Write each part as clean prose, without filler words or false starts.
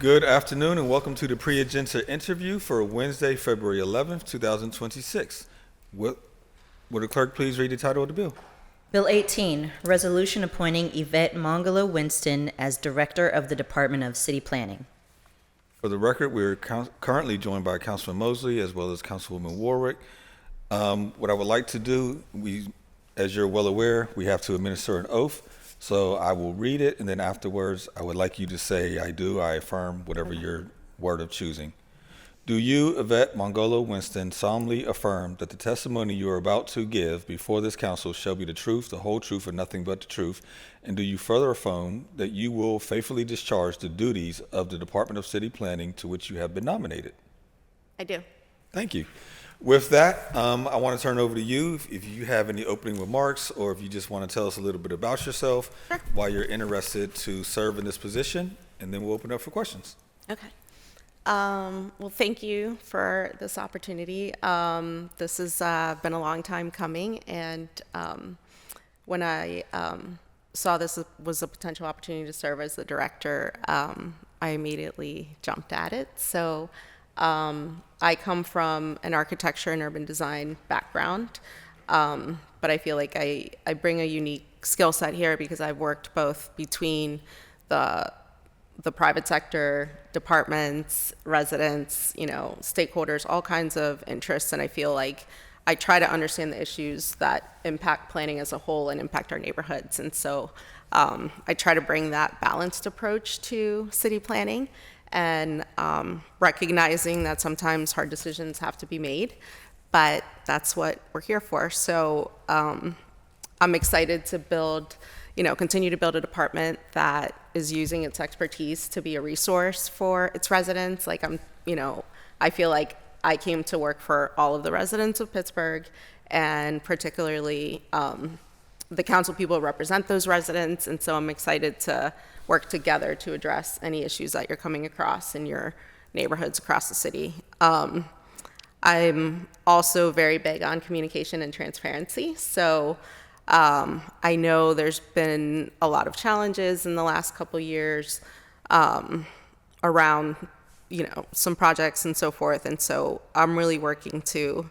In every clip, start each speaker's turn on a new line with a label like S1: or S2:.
S1: Good afternoon and welcome to the pre-agenda interview for Wednesday, February 11th, 2026. Will the clerk please read the title of the bill?
S2: Bill 18, Resolution appointing Ivette Mongalo-Winston as Director of the Department of City Planning.
S1: For the record, we're currently joined by Councilman Mosley as well as Councilwoman Warwick. What I would like to do, as you're well aware, we have to administer an oath. So I will read it, and then afterwards, I would like you to say, I do, I affirm, whatever your word of choosing. Do you, Ivette Mongalo-Winston, solemnly affirm that the testimony you are about to give before this council shall be the truth, the whole truth, and nothing but the truth? And do you further affirm that you will faithfully discharge the duties of the Department of City Planning to which you have been nominated?
S3: I do.
S1: Thank you. With that, I want to turn it over to you. If you have any opening remarks or if you just want to tell us a little bit about yourself,
S3: Sure.
S1: Why you're interested to serve in this position, and then we'll open up for questions.
S3: Okay. Well, thank you for this opportunity. This has been a long time coming, and when I saw this was a potential opportunity to serve as the director, I immediately jumped at it. So I come from an architecture and urban design background, but I feel like I bring a unique skill set here because I've worked both between the private sector, departments, residents, stakeholders, all kinds of interests, and I feel like I try to understand the issues that impact planning as a whole and impact our neighborhoods, and so I try to bring that balanced approach to city planning and recognizing that sometimes hard decisions have to be made, but that's what we're here for. So I'm excited to continue to build a department that is using its expertise to be a resource for its residents. I feel like I came to work for all of the residents of Pittsburgh, and particularly the council people represent those residents, and so I'm excited to work together to address any issues that you're coming across in your neighborhoods across the city. I'm also very big on communication and transparency, so I know there's been a lot of challenges in the last couple of years around some projects and so forth, and so I'm really working to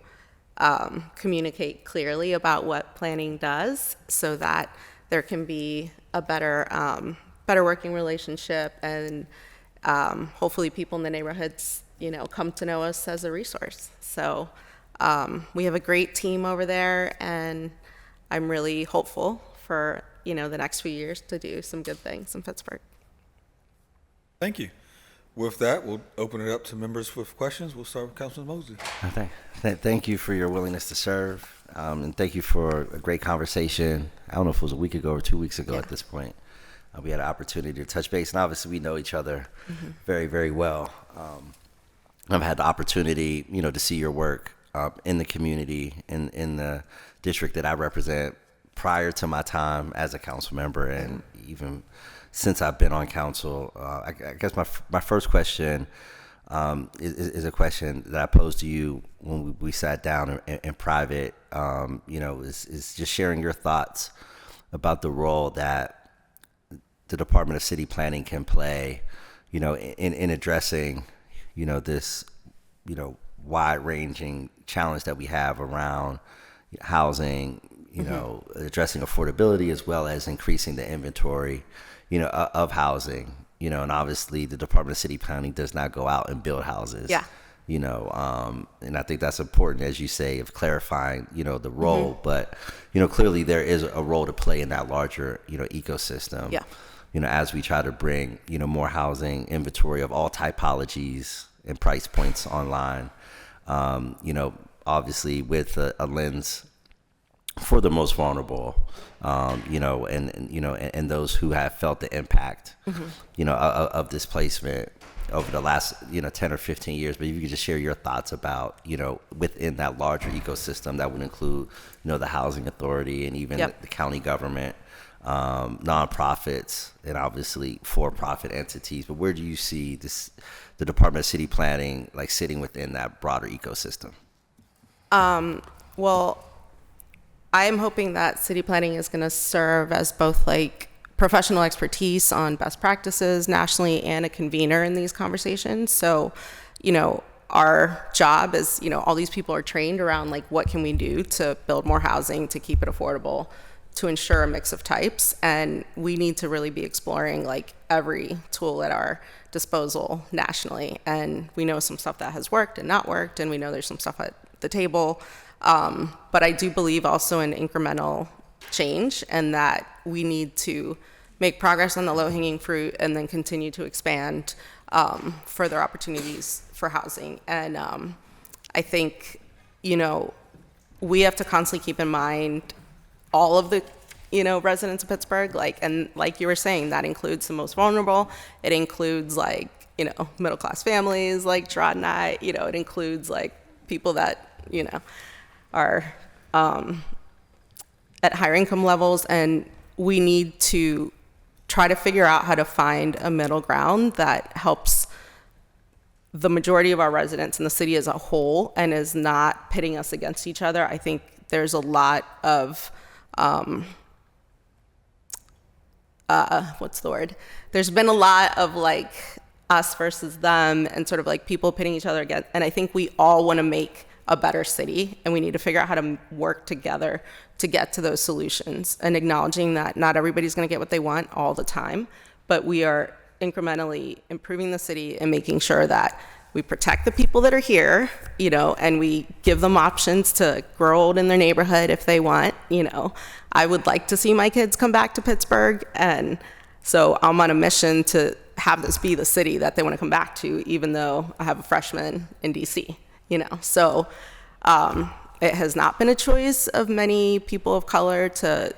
S3: communicate clearly about what planning does so that there can be a better working relationship, and hopefully people in the neighborhoods come to know us as a resource. So we have a great team over there, and I'm really hopeful for the next few years to do some good things in Pittsburgh.
S1: Thank you. With that, we'll open it up to members with questions. We'll start with Councilman Mosley.
S4: Thank you for your willingness to serve, and thank you for a great conversation. I don't know if it was a week ago or 2 weeks ago at this point. We had an opportunity to touch base, and obviously we know each other very, very well. I've had the opportunity, to see your work in the community, in the district that I represent prior to my time as a council member, and even since I've been on council. I guess my first question is a question that I posed to you when we sat down in private, is just sharing your thoughts about the role that the Department of City Planning can play, in addressing, this, wide-ranging challenge that we have around housing, addressing affordability as well as increasing the inventory, of housing, and obviously the Department of City Planning does not go out and build houses. Yeah. And I think that's important, as you say, of clarifying, the role, but, clearly there is a role to play in that larger, ecosystem. Yeah. As we try to bring, more housing inventory of all typologies and price points online, obviously with a lens for the most vulnerable, and those who have felt the impact, of displacement over the last, 10 or 15 years. But if you could just share your thoughts about, within that larger ecosystem that would include, the housing authority and even the county government, nonprofits, and obviously for-profit entities. But where do you see the Department of City Planning sitting within that broader ecosystem?
S3: Well, I am hoping that city planning is going to serve as both professional expertise on best practices nationally and a convener in these conversations. So, our job is, all these people are trained around like, what can we do to build more housing, to keep it affordable, to ensure a mix of types. And we need to really be exploring like every tool at our disposal nationally. And we know some stuff that has worked and not worked, and we know there's some stuff at the table. But I do believe also in incremental change, and that we need to make progress on the low-hanging fruit and then continue to expand further opportunities for housing. And I think, we have to constantly keep in mind all of the, residents of Pittsburgh, and like you were saying, that includes the most vulnerable. It includes middle-class families like Gerard and I, it includes like people that, are at higher income levels, and we need to try to figure out how to find a middle ground that helps the majority of our residents in the city as a whole and is not pitting us against each other. I think there's a lot of, There's been a lot of like us versus them and sort of like people pitting each other against, and I think we all want to make a better city, and we need to figure out how to work together to get to those solutions, and acknowledging that not everybody's going to get what they want all the time, but we are incrementally improving the city and making sure that we protect the people that are here, and we give them options to grow old in their neighborhood if they want. I would like to see my kids come back to Pittsburgh, and so I'm on a mission to have this be the city that they want to come back to, even though I have a freshman in DC. So it has not been a choice of many people of color to,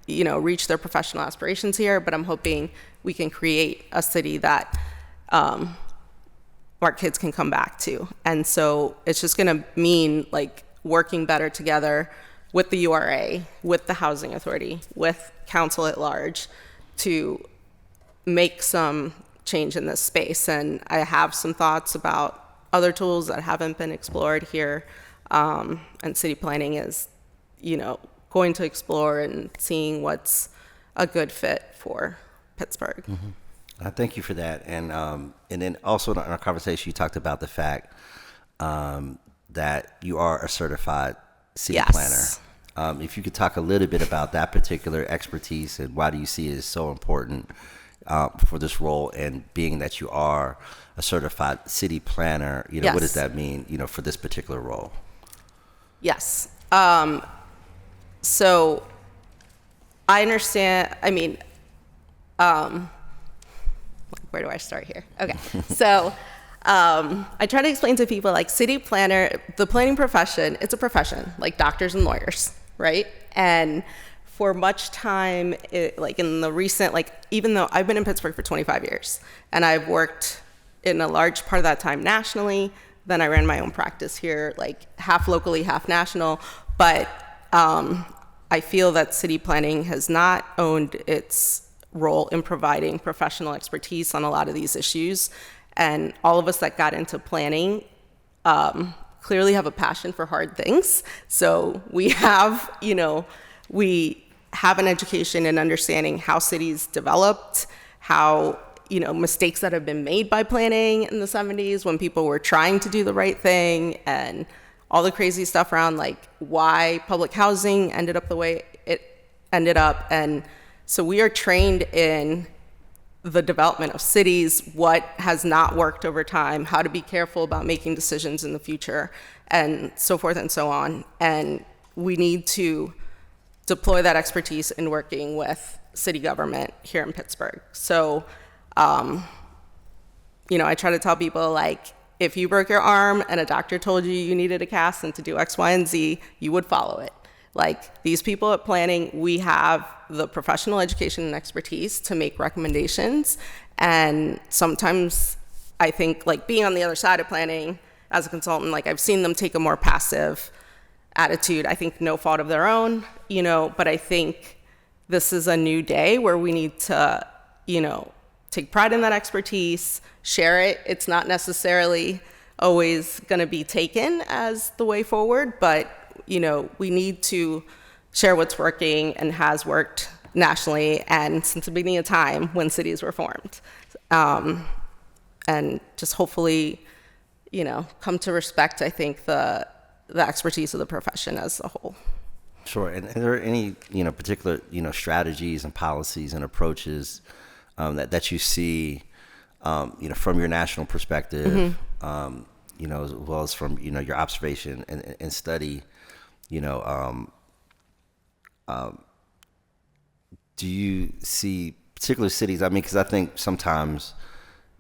S3: reach their professional aspirations here, but I'm hoping we can create a city that our kids can come back to. And so it's just going to mean like working better together with the URA, with the Housing Authority, with council at large to make some change in this space. And I have some thoughts about other tools that haven't been explored here, and city planning is, going to explore and seeing what's a good fit for Pittsburgh.
S4: Mm-hmm. Thank you for that. And then also in our conversation, you talked about the fact that you are a certified city planner. If you could talk a little bit about that particular expertise and why do you see it as so important for this role, and being that you are a certified city planner,
S3: Yes.
S4: What does that mean, for this particular role?
S3: Yes. So I understand, where do I start here? Okay. So I try to explain to people like city planner, the planning profession, it's a profession like doctors and lawyers, right? And for much time, in the recent, even though I've been in Pittsburgh for 25 years and I've worked in a large part of that time nationally, then I ran my own practice here, half locally, half national. But I feel that city planning has not owned its role in providing professional expertise on a lot of these issues. And all of us that got into planning clearly have a passion for hard things. So we have, we have an education in understanding how cities developed, how, mistakes that have been made by planning in the 70s when people were trying to do the right thing, and all the crazy stuff around why public housing ended up the way it ended up. And so we are trained in the development of cities, what has not worked over time, how to be careful about making decisions in the future, and so forth and so on. And we need to deploy that expertise in working with city government here in Pittsburgh. So, I try to tell people, if you broke your arm and a doctor told you needed a cast and to do X, Y, and Z, you would follow it. These people at planning, we have the professional education and expertise to make recommendations. And sometimes I think being on the other side of planning as a consultant, I've seen them take a more passive attitude. I think no fault of their own, but I think this is a new day where we need to, take pride in that expertise, share it. It's not necessarily always going to be taken as the way forward, but we need to share what's working and has worked nationally and since the beginning of time when cities were formed. And just hopefully, come to respect, I think, the expertise of the profession as a whole.
S4: Sure. And are there any, particular, strategies and policies and approaches that you see, from your national perspective, as well as from, your observation and study, do you see particular cities? I mean, because I think sometimes,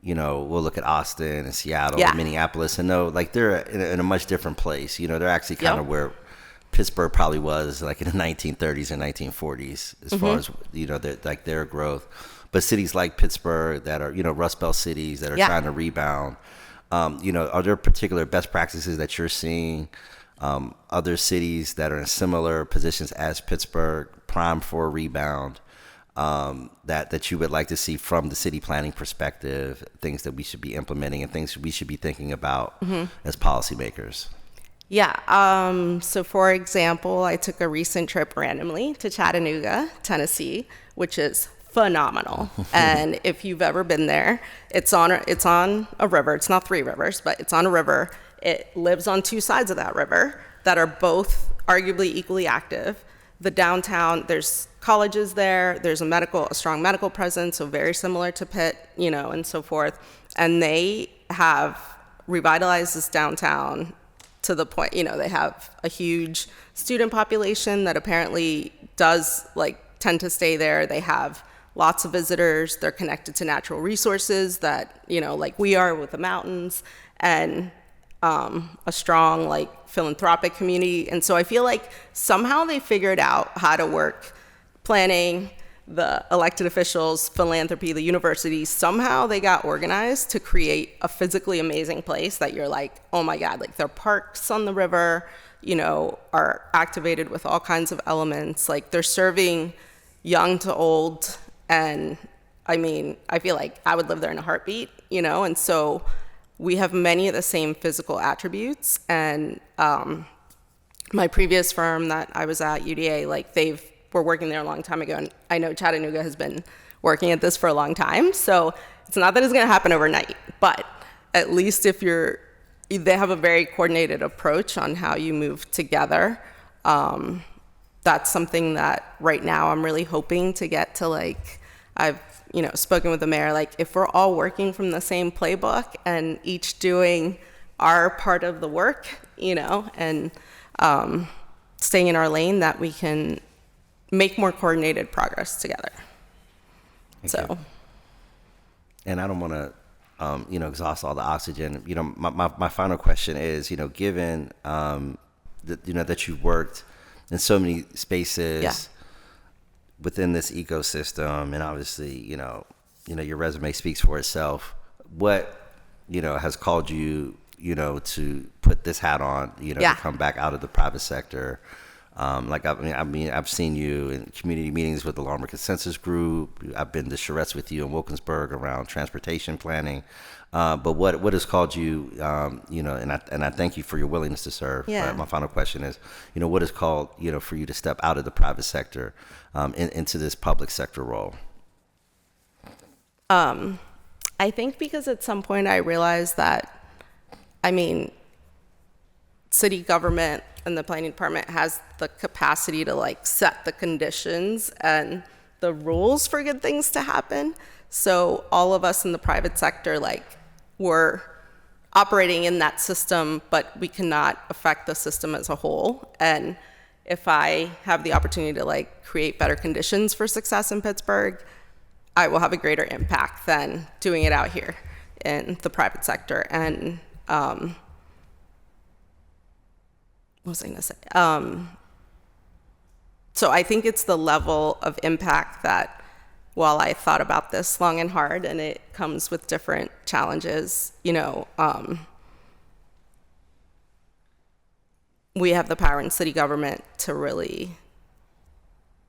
S4: we'll look at Austin and Seattle and Minneapolis and know, like, they're in a much different place. They're actually kind of where Pittsburgh probably was, like, in the 1930s and 1940s, as far as, their growth. But cities like Pittsburgh that are, Rust Belt cities that are trying to rebound, are there particular best practices that you're seeing? Other cities that are in similar positions as Pittsburgh, primed for a rebound, that you would like to see from the city planning perspective, things that we should be implementing and things we should be thinking about as policymakers?
S3: Yeah. So, for example, I took a recent trip randomly to Chattanooga, Tennessee, which is phenomenal. And if you've ever been there, it's on a river. It's not 3 rivers, but it's on a river. It lives on 2 sides of that river that are both arguably equally active. The downtown, there's colleges there. There's a strong medical presence, so very similar to Pitt, and so forth. And they have revitalized this downtown to the point, they have a huge student population that apparently does tend to stay there. They have lots of visitors. They're connected to natural resources that, like we are with the mountains, and a strong philanthropic community. And so I feel like somehow they figured out how to work planning, the elected officials, philanthropy, the universities. Somehow they got organized to create a physically amazing place that you're like, oh my God, their parks on the river, are activated with all kinds of elements. They're serving young to old. And I mean, I feel like I would live there in a heartbeat, and so we have many of the same physical attributes. And my previous firm that I was at, UDA, they were working there a long time ago. And I know Chattanooga has been working at this for a long time. So it's not that it's going to happen overnight, but at least they have a very coordinated approach on how you move together. That's something that right now I'm really hoping to get to. I've spoken with the mayor, if we're all working from the same playbook and each doing our part of the work, and staying in our lane, that we can make more coordinated progress together.
S4: Thank you. And I don't want to, exhaust all the oxygen. My final question is, given that you've worked in so many spaces within this ecosystem, and obviously, your resume speaks for itself. What, has called you, to put this hat on, to come back out of the private sector? I've seen you in community meetings with the Lawmer Consensus Group. I've been to charrettes with you in Wilkinsburg around transportation planning. But what has called you, and I thank you for your willingness to serve.
S3: Yeah.
S4: But my final question is, what has called, for you to step out of the private sector into this public sector role?
S3: I think because at some point I realized that, city government and the planning department has the capacity to set the conditions and the rules for good things to happen. So all of us in the private sector, we're operating in that system, but we cannot affect the system as a whole. And if I have the opportunity to create better conditions for success in Pittsburgh, I will have a greater impact than doing it out here in the private sector. And what was I going to say? So I think it's the level of impact that, while I thought about this long and hard, and it comes with different challenges, we have the power in city government to really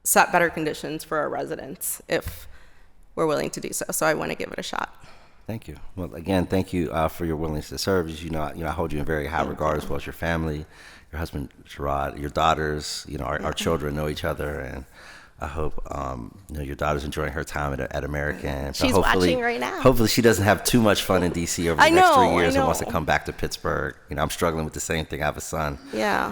S3: set better conditions for our residents if we're willing to do so. So I want to give it a shot.
S4: Thank you. Well, again, thank you for your willingness to serve. As I hold you in very high regard, as well as your family, your husband, Gerard, your daughters, our children know each other. And I hope your daughter's enjoying her time at American. But
S3: She's watching right now.
S4: Hopefully, she doesn't have too much fun in DC over the next 3 years
S3: I
S4: and wants to
S3: know.
S4: come back to Pittsburgh. I'm struggling with the same thing. I have a son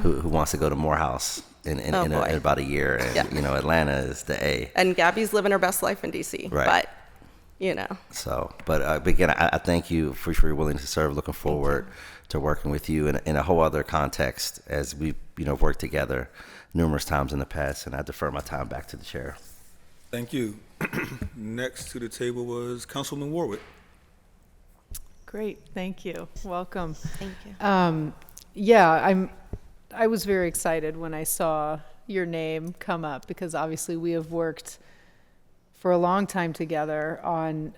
S4: who wants to go to Morehouse in about a year, and Atlanta is the A.
S3: And Gabby's living her best life in DC.
S4: Right.
S3: But
S4: So, but again, I thank you for your willingness to serve. Looking forward to working with you in a whole other context as we, worked together numerous times in the past. And I defer my time back to the chair.
S1: Thank you. Next to the table was Councilman Warwick.
S5: Great, thank you. Welcome.
S3: Thank you.
S5: I was very excited when I saw your name come up because obviously we have worked for a long time together on,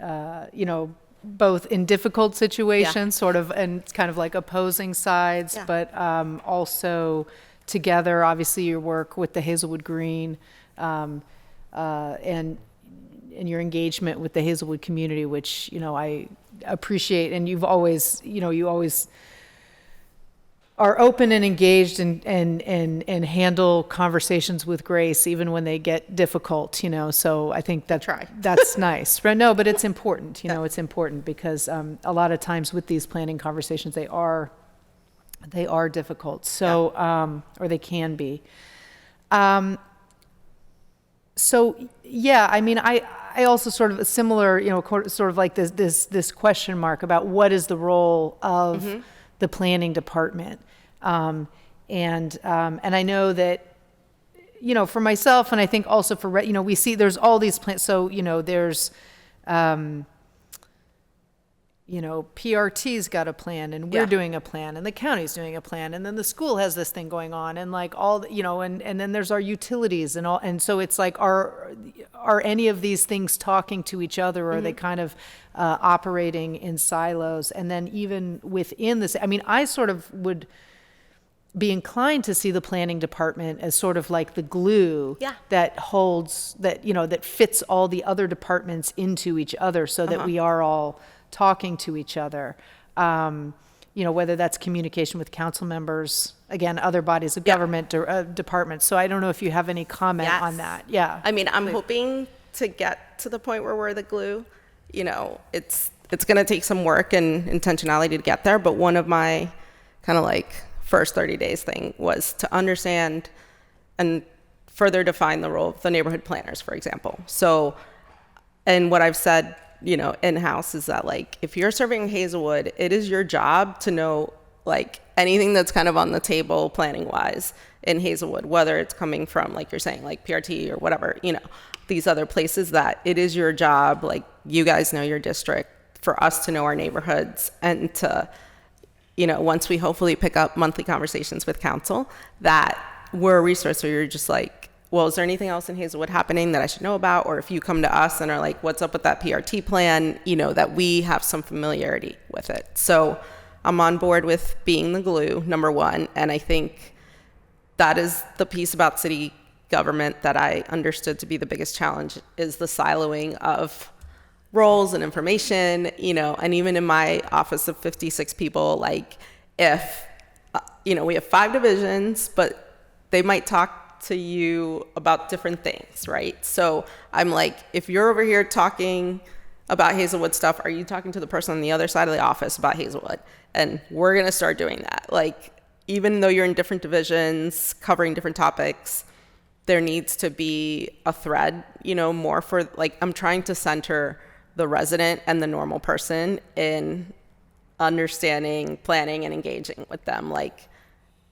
S5: both in difficult situations, sort of, and kind of like opposing sides, but also together, obviously your work with the Hazelwood Green, and your engagement with the Hazelwood community, which, I appreciate. And you've always, you always are open and engaged and handle conversations with grace, even when they get difficult, so I think that's nice. But no, but it's important, it's important because a lot of times with these planning conversations, they are difficult. So, or they can be. I also sort of a similar, sort of like this question mark about what is the role of the planning department. And I know that, for myself, and I think also for, we see there's all these plans. So, there's, PRT's got a plan and we're doing a plan and the county's doing a plan. And then the school has this thing going on and like all, and then there's our utilities and all. And so it's like, are any of these things talking to each other, or are they kind of operating in silos? And then even within this, I sort of would be inclined to see the planning department as sort of like the glue that holds, that fits all the other departments into each other so that we are all talking to each other, whether that's communication with council members, again, other bodies of government or departments. So I don't know if you have any comment on that. Yeah.
S3: I'm hoping to get to the point where we're the glue. It's going to take some work and intentionality to get there. But one of my kind of like first 30 days thing was to understand and further define the role of the neighborhood planners, for example. So, and what I've said, in-house is that like, if you're serving Hazelwood, it is your job to know like anything that's kind of on the table planning wise in Hazelwood, whether it's coming from, like you're saying, like PRT or whatever, these other places, that it is your job, like you guys know your district, for us to know our neighborhoods and to, once we hopefully pick up monthly conversations with council, that we're a resource where you're just like, well, is there anything else in Hazelwood happening that I should know about? Or if you come to us and are like, what's up with that PRT plan, that we have some familiarity with it. So I'm on board with being the glue, number one. And I think that is the piece about city government that I understood to be the biggest challenge, is the siloing of roles and information, and even in my office of 56 people, like if, we have 5 divisions, but they might talk to you about different things, right? So I'm like, if you're over here talking about Hazelwood stuff, are you talking to the person on the other side of the office about Hazelwood? And we're going to start doing that. Like, even though you're in different divisions, covering different topics, there needs to be a thread, more for, like, I'm trying to center the resident and the normal person in understanding, planning, and engaging with them. Like,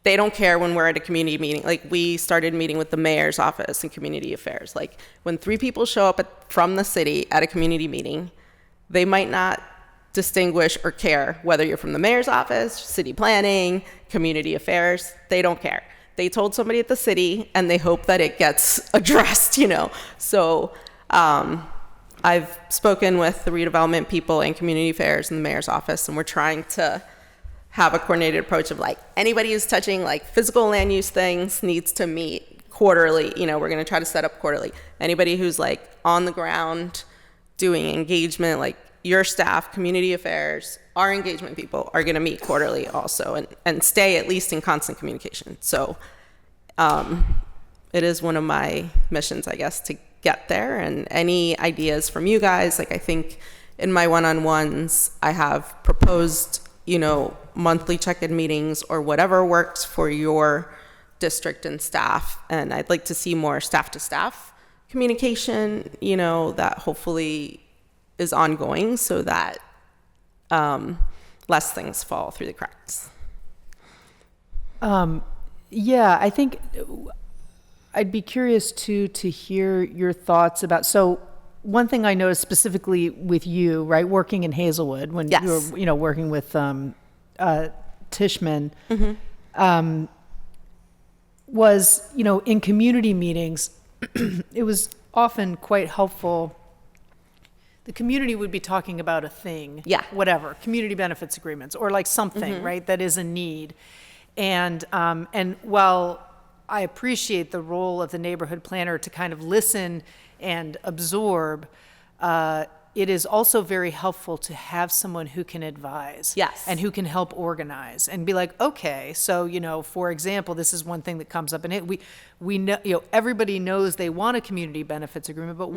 S3: they don't care when we're at a community meeting. Like, we started meeting with the mayor's office and community affairs. Like, when 3 people show up from the city at a community meeting, they might not distinguish or care whether you're from the mayor's office, city planning, community affairs. They don't care. They told somebody at the city and they hope that it gets addressed, So I've spoken with the redevelopment people and community affairs in the mayor's office, and we're trying to have a coordinated approach of like, anybody who's touching like physical land use things needs to meet quarterly. We're going to try to set up quarterly. Anybody who's like on the ground doing engagement, like your staff, community affairs, our engagement people are going to meet quarterly also, and stay at least in constant communication. So it is one of my missions, I guess, to get there. And any ideas from you guys, like I think in my one-on-ones, I have proposed, monthly check-in meetings or whatever works for your district and staff. And I'd like to see more staff-to-staff communication, that hopefully is ongoing so that less things fall through the cracks.
S5: Yeah, I think I'd be curious to hear your thoughts about, so one thing I noticed specifically with you, right, working in Hazelwood when
S3: Yes.
S5: you were, working with Tishman, was, in community meetings, it was often quite helpful. The community would be talking about a thing, whatever, community benefits agreements, or like something, right, that is a need. And while I appreciate the role of the neighborhood planner to kind of listen and absorb, it is also very helpful to have someone who can advise.
S3: Yes.
S5: And who can help organize and be like, okay, so, for example, this is one thing that comes up, and we know, everybody knows they want a community benefits agreement, but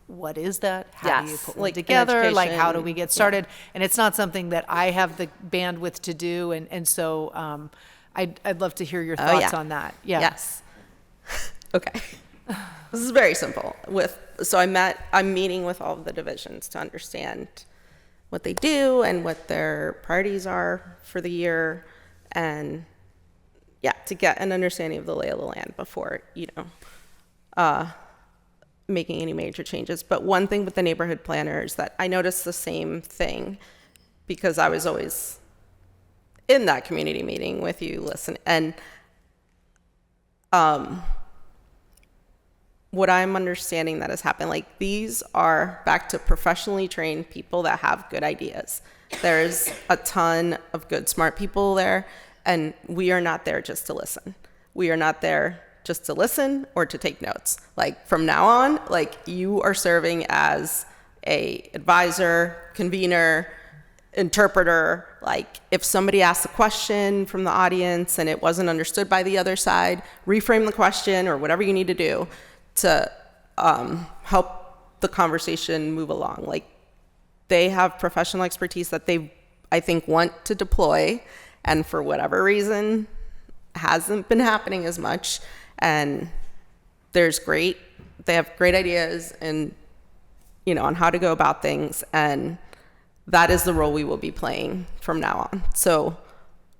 S5: what is that? How do you put one together? Like, how do we get started? Yeah. And it's not something that I have the bandwidth to do, and so I'd love to hear your thoughts on that. Yeah.
S3: Yes. Okay. This is very simple. I'm meeting with all of the divisions to understand what they do and what their priorities are for the year, and to get an understanding of the lay of the land before, making any major changes. But one thing with the neighborhood planners that I noticed the same thing, because I was always in that community meeting with you, listen, and what I'm understanding that has happened, like, these are back to professionally trained people that have good ideas. There's a ton of good, smart people there, and we are not there just to listen. We are not there just to listen or to take notes. Like, from now on, like, you are serving as a advisor, convener, interpreter. Like, if somebody asks a question from the audience and it wasn't understood by the other side, reframe the question or whatever you need to do to help the conversation move along. Like, they have professional expertise that they, I think, want to deploy, and for whatever reason hasn't been happening as much. And they have great ideas and, on how to go about things, and that is the role we will be playing from now on. So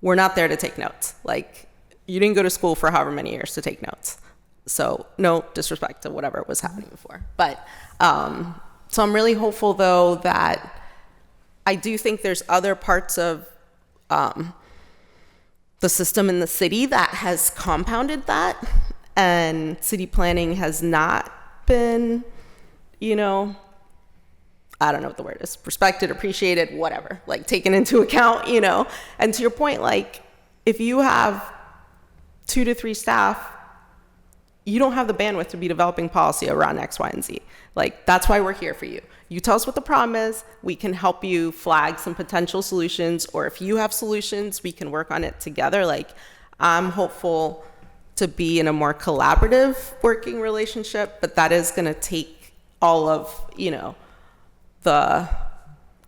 S3: we're not there to take notes. Like, you didn't go to school for however many years to take notes. So no disrespect to whatever was happening before. But so I'm really hopeful, though, that I do think there's other parts of the system in the city that has compounded that. And city planning has not been, I don't know what the word is, respected, appreciated, whatever, like, taken into account, And to your point, like, if you have 2 to 3 staff, you don't have the bandwidth to be developing policy around X, Y, and Z. Like, that's why we're here for you. You tell us what the problem is, we can help you flag some potential solutions, or if you have solutions, we can work on it together. Like, I'm hopeful to be in a more collaborative working relationship, but that is going to take all of, the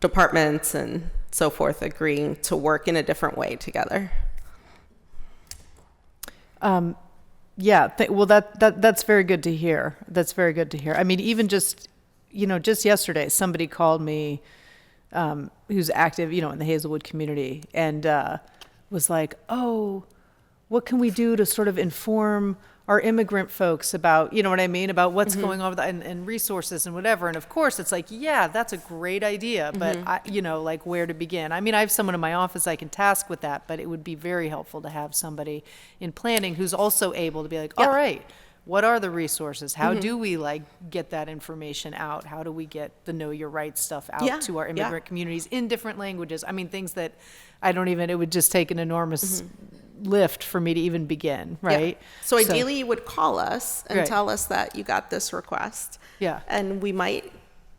S3: departments and so forth agreeing to work in a different way together.
S5: Well, that's very good to hear. That's very good to hear. I mean, even just yesterday, somebody called me, who's active, in the Hazelwood community, and was like, "Oh, what can we do to sort of inform our immigrant folks about, about what's going on with and resources and whatever." And of course, it's like, yeah, that's a great idea, but like, where to begin? I mean, I have someone in my office I can task with that, but it would be very helpful to have somebody in planning who's also able to be like, all right, what are the resources? How do we get that information out? How do we get the Know Your Rights stuff out to our immigrant communities in different languages? I mean, things that it would just take an enormous lift for me to even begin, right?
S3: Yeah. So ideally you would call us and tell us that you got this request.
S5: Yeah.
S3: And we might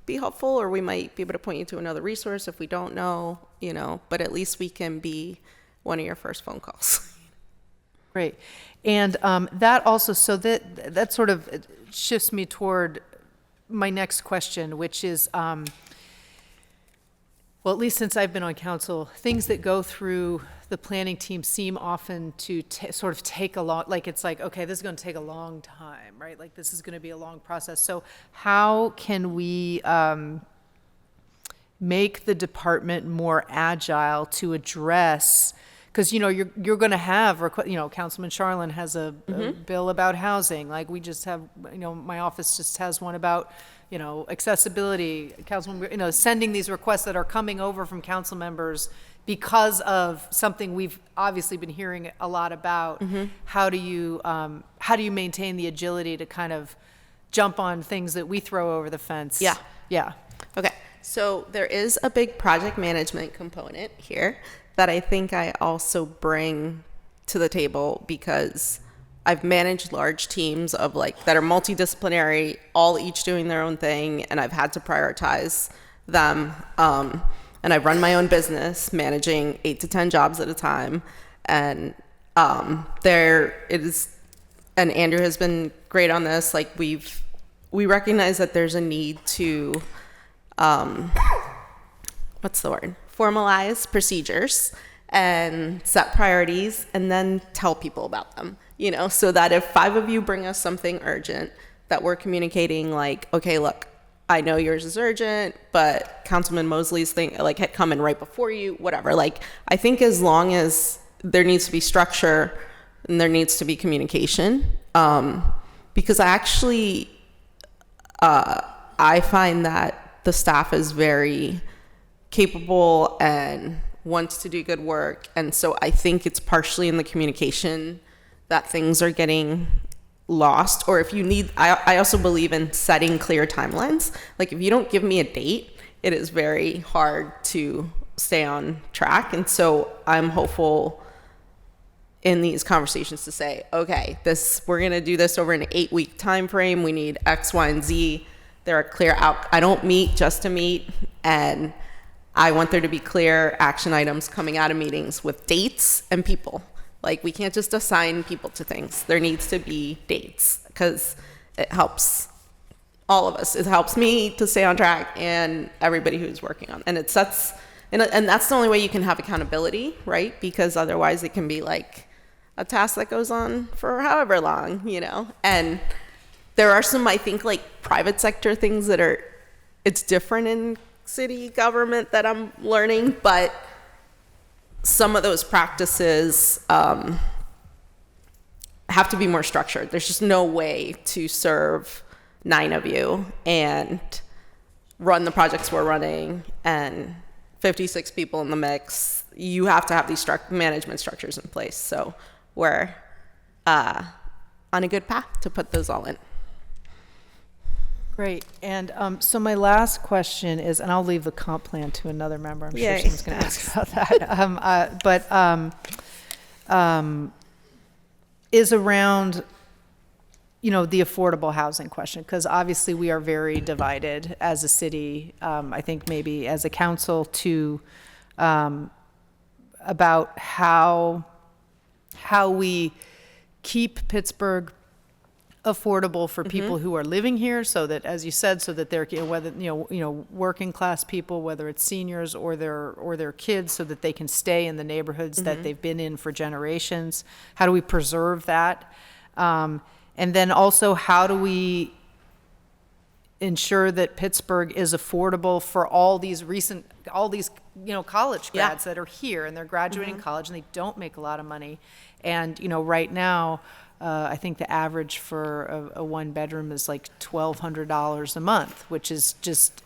S3: be helpful, or we might be able to point you to another resource if we don't know, but at least we can be one of your first phone calls.
S5: Great. And that also, so that sort of shifts me toward my next question, which is, well, at least since I've been on council, things that go through the planning team seem often to sort of take a long, like it's like, okay, this is going to take a long time, right? Like this is going to be a long process. So how can we make the department more agile to address, because you're going to have Councilman Charlin has a bill about housing, like we just have, my office just has one about accessibility. Councilman, sending these requests that are coming over from council members because of something we've obviously been hearing a lot about. How do you maintain the agility to kind of jump on things that we throw over the fence? Yeah.
S3: Okay. So there is a big project management component here that I think I also bring to the table, because I've managed large teams of that are multidisciplinary, all each doing their own thing, and I've had to prioritize them. And I run my own business, managing 8 to 10 jobs at a time. And there it is, and Andrew has been great on this. We recognize that there's a need to, formalize procedures and set priorities, and then tell people about them, so that if 5 of you bring us something urgent, that we're communicating okay, look, I know yours is urgent, but Councilman Mosley's thing had come in right before you, whatever. I think as long as there needs to be structure and there needs to be communication, because I find that the staff is very capable and wants to do good work. And so I think it's partially in the communication that things are getting lost. Or if you need, I also believe in setting clear timelines. If you don't give me a date, it is very hard to stay on track. And so I'm hopeful in these conversations to say, okay, we're going to do this over an 8-week time frame. We need X, Y, and Z. There are clear I don't meet just to meet, and I want there to be clear action items coming out of meetings with dates and people. We can't just assign people to things. There needs to be dates, because it helps all of us. It helps me to stay on track and everybody who's working on it. And it sets, and that's the only way you can have accountability, right? Because otherwise it can be a task that goes on for however long, And there are some, I think, private sector things that it's different in city government that I'm learning, but some of those practices have to be more structured. There's just no way to serve 9 of you and run the projects we're running and 56 people in the mix. You have to have these management structures in place. So we're on a good path to put those all in.
S5: Great. And so my last question is, and I'll leave the comp plan to another member. I'm sure someone's going to ask about that. Is around, the affordable housing question, because obviously we are very divided as a city. I think maybe as a council too, about how we keep Pittsburgh affordable for people who are living here, so that, as you said, so that they're whether working class people, whether it's seniors or their kids, so that they can stay in the neighborhoods that they've been in for generations. How do we preserve that? And then also, how do we ensure that Pittsburgh is affordable for all these college grads that are here and they're graduating college and they don't make a lot of money, and right now. I think the average for a 1-bedroom is $1,200 a month, which is just,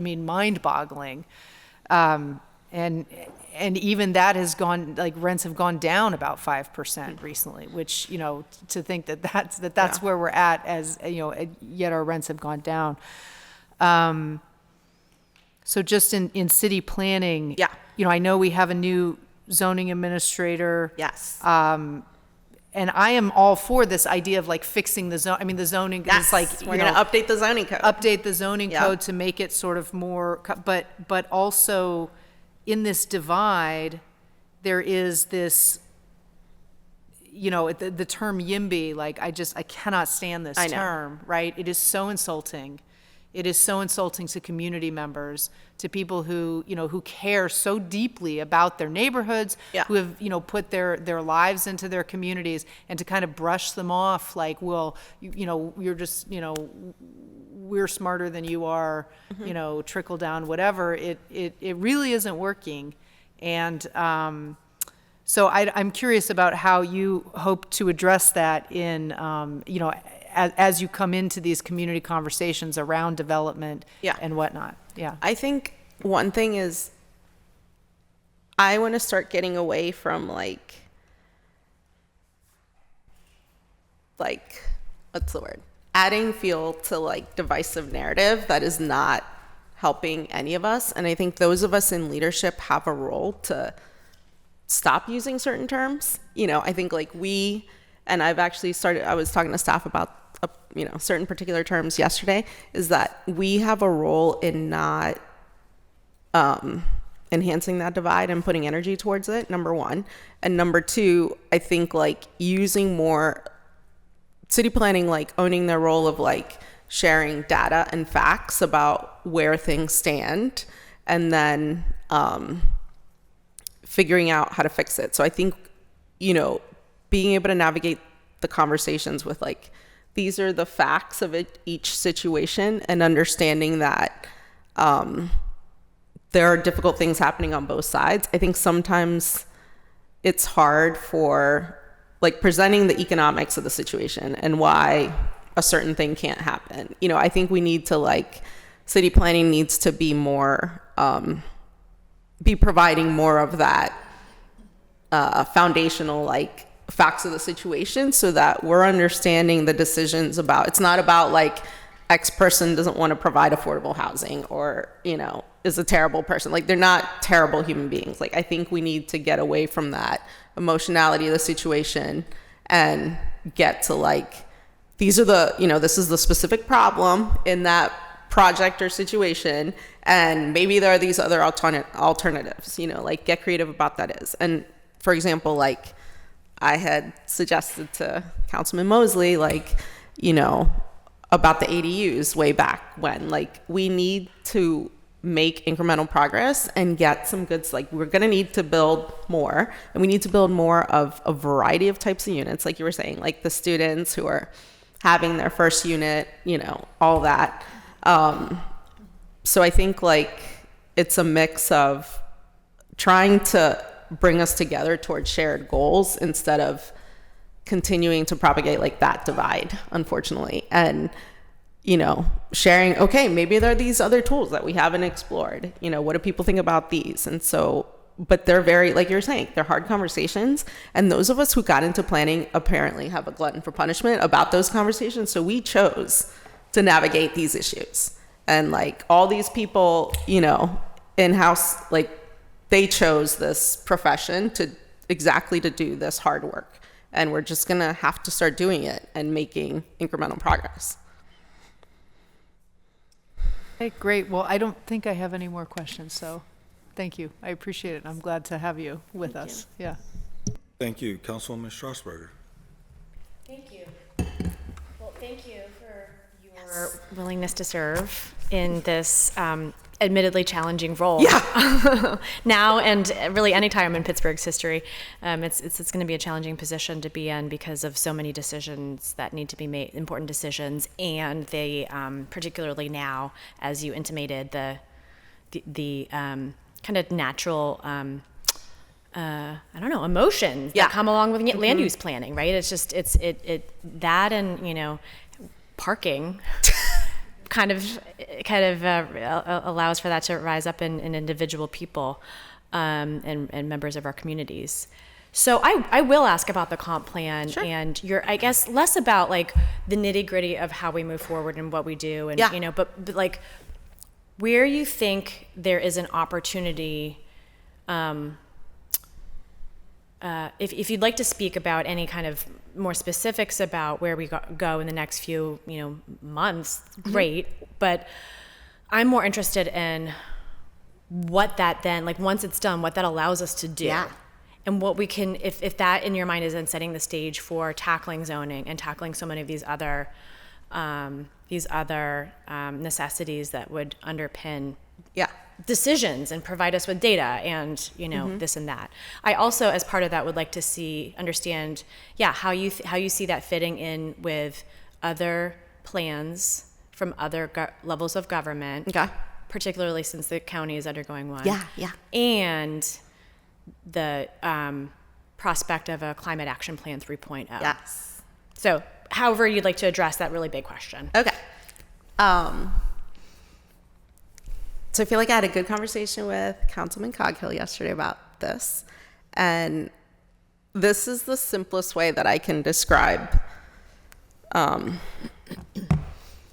S5: mind-boggling. And even that has gone, rents have gone down about 5% recently, which, to think that's where we're at, as, yet our rents have gone down. So just in city planning, I know we have a new zoning administrator.
S3: Yes.
S5: And I am all for this idea of fixing the zone. The zoning is
S3: we're going to update the zoning code.
S5: Update the zoning code to make it sort of more, but also in this divide, there is this, the term YIMBY, like I cannot stand this
S3: I know.
S5: term, right? It is so insulting. It is so insulting to community members, to people who, who care so deeply about their neighborhoods,
S3: Yeah.
S5: who have, put their lives into their communities, and to kind of brush them off like, well, you're just, we're smarter than you are, trickle down, whatever. It really isn't working. And so I'm curious about how you hope to address that in, as you come into these community conversations around development
S3: Yeah.
S5: and whatnot. Yeah.
S3: I think one thing is I want to start getting away from like what's the word? Adding fuel to like divisive narrative that is not helping any of us. And I think those of us in leadership have a role to stop using certain terms. I think like I've actually I was talking to staff about certain particular terms yesterday, is that we have a role in not enhancing that divide and putting energy towards it, number one. And number two, I think like using more city planning, like owning their role of like sharing data and facts about where things stand, and then figuring out how to fix it. So I think, being able to navigate the conversations with like, these are the facts of each situation, and understanding that there are difficult things happening on both sides. I think sometimes it's hard for like presenting the economics of the situation and why a certain thing can't happen. I think we need to like, city planning needs to be more, be providing more of that foundational like facts of the situation, so that we're understanding the decisions about, it's not about like X person doesn't want to provide affordable housing, or, is a terrible person. Like, they're not terrible human beings. Like, I think we need to get away from that emotionality of the situation and get to like, these are the, this is the specific problem in that project or situation, and maybe there are these other alternatives, like get creative about that is. And for example, like I had suggested to Councilman Mosley, like, about the ADUs way back when, like, we need to make incremental progress and get some goods. Like, we're going to need to build more, and we need to build more of a variety of types of units. Like you were saying, like the students who are having their first unit, all that. So I think like it's a mix of trying to bring us together towards shared goals instead of continuing to propagate like that divide, unfortunately. And, sharing, okay, maybe there are these other tools that we haven't explored. What do people think about these? And so, but they're very, like you're saying, they're hard conversations. And those of us who got into planning apparently have a glutton for punishment about those conversations. So we chose to navigate these issues. And like all these people, in-house, like they chose this profession to do this hard work. And we're just going to have to start doing it and making incremental progress.
S5: Okay, great. Well, I don't think I have any more questions, so thank you. I appreciate it. I'm glad to have you with us. Yeah.
S1: Thank you, Councilwoman Strasburger.
S6: Thank you. Well, thank you for your willingness to serve in this admittedly challenging role.
S3: Yeah.
S6: Now and really any time in Pittsburgh's history, it's going to be a challenging position to be in because of so many decisions that need to be made, important decisions, and they particularly now, as you intimated, the kind of natural emotions that come along with land use planning, right? It's just that and parking kind of allows for that to rise up in individual people and members of our communities. So I will ask about the comp plan. Sure. And I guess less about like the nitty gritty of how we move forward and what we do, and but like where you think there is an opportunity. If you'd like to speak about any kind of more specifics about where we go in the next few months, great. But I'm more interested in what that then, like once it's done, what that allows us to do.
S3: Yeah.
S6: and what we can, if that in your mind is then setting the stage for tackling zoning and tackling so many of these other necessities that would underpin
S3: Yeah.
S6: decisions and provide us with data and this and that. I also, as part of that, would like to understand how you see that fitting in with other plans from other levels of government.
S3: Okay.
S6: Particularly since the county is undergoing one.
S3: Yeah.
S6: And the prospect of a climate action plan 3.0.
S3: Yes.
S6: So however you'd like to address that really big question.
S3: Okay. So I feel like I had a good conversation with Councilman Coghill yesterday about this. And this is the simplest way that I can describe the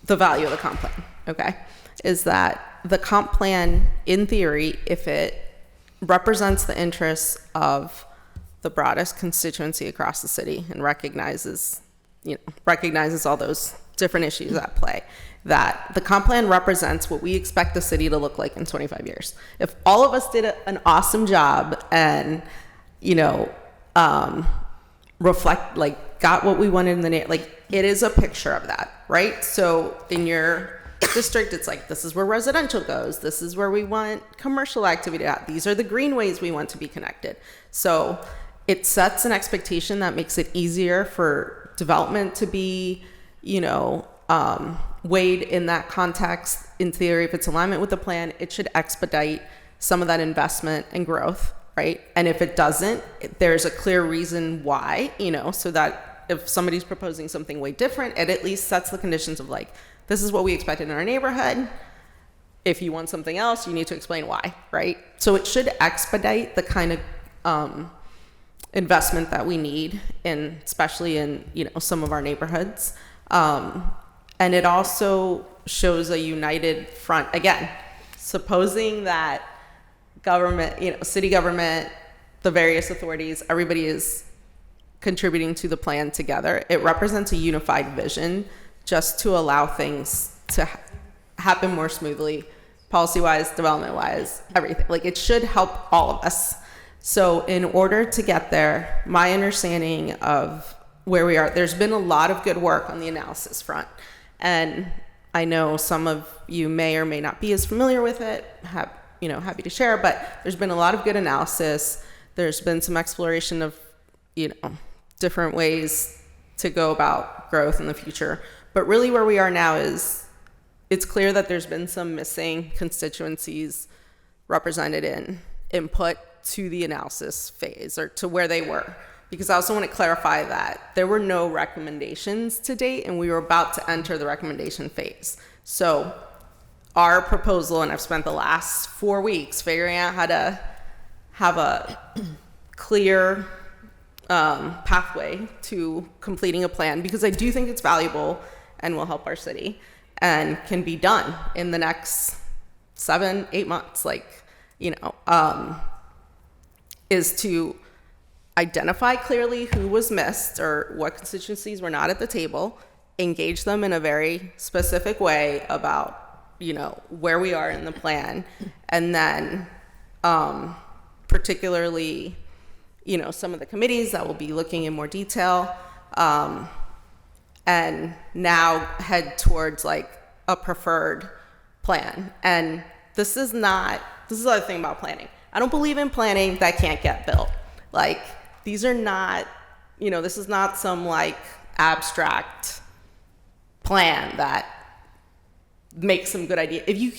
S3: value of the comp plan, okay? Is that the comp plan, in theory, if it represents the interests of the broadest constituency across the city and recognizes all those different issues at play, that the comp plan represents what we expect the city to look like in 25 years. If all of us did an awesome job and, got what we wanted in the it is a picture of that, right? So in your district, it's like, this is where residential goes. This is where we want commercial activity at. These are the greenways we want to be connected. So it sets an expectation that makes it easier for development to be, weighed in that context. In theory, if it's alignment with the plan, it should expedite some of that investment and growth, right? And if it doesn't, there's a clear reason why, so that if somebody's proposing something way different, it at least sets the conditions of this is what we expect in our neighborhood. If you want something else, you need to explain why, right? So it should expedite the kind of investment that we need, especially in some of our neighborhoods. And it also shows a united front. Again, supposing that government, city government, the various authorities, everybody is contributing to the plan together. It represents a unified vision just to allow things to happen more smoothly, policy-wise, development-wise, everything. It should help all of us. So in order to get there, my understanding of where we are, there's been a lot of good work on the analysis front. And I know some of you may or may not be as familiar with it, happy to share, but there's been a lot of good analysis. There's been some exploration of, different ways to go about growth in the future. But really where we are now is it's clear that there's been some missing constituencies represented in input to the analysis phase or to where they were. Because I also want to clarify that there were no recommendations to date and we were about to enter the recommendation phase. So our proposal, and I've spent the last 4 weeks figuring out how to have a clear pathway to completing a plan, because I do think it's valuable and will help our city and can be done in the next 7-8 months, is to identify clearly who was missed or what constituencies were not at the table, engage them in a very specific way about, where we are in the plan, and then particularly, some of the committees that will be looking in more detail, and now head towards a preferred plan. And this is the other thing about planning. I don't believe in planning that can't get built. These are not, this is not some abstract plan that makes some good idea. If you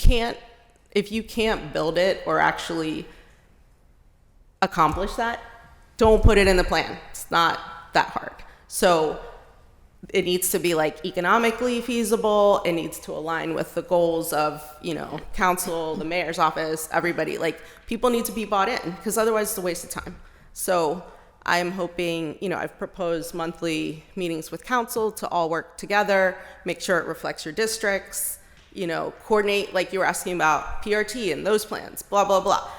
S3: can't build it or actually accomplish that, don't put it in the plan. It's not that hard. So it needs to be economically feasible. It needs to align with the goals of, council, the mayor's office, everybody. People need to be bought in, because otherwise it's a waste of time. So I'm hoping, I've proposed monthly meetings with council to all work together, make sure it reflects your districts, coordinate, you were asking about PRT and those plans, blah, blah, blah,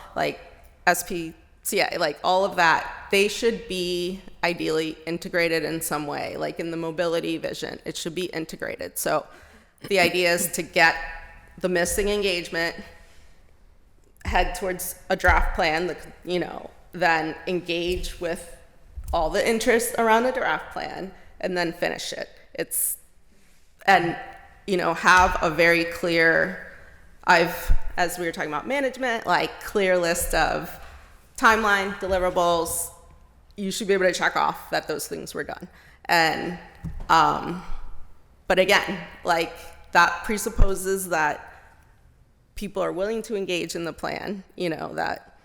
S3: SPCA, all of that. They should be ideally integrated in some way, in the mobility vision, it should be integrated. So the idea is to get the missing engagement, head towards a draft plan, then engage with all the interests around the draft plan and then finish it. And have a very clear, as we were talking about management, like clear list of timeline, deliverables. You should be able to check off that those things were done. And, but again, like that presupposes that people are willing to engage in the plan, that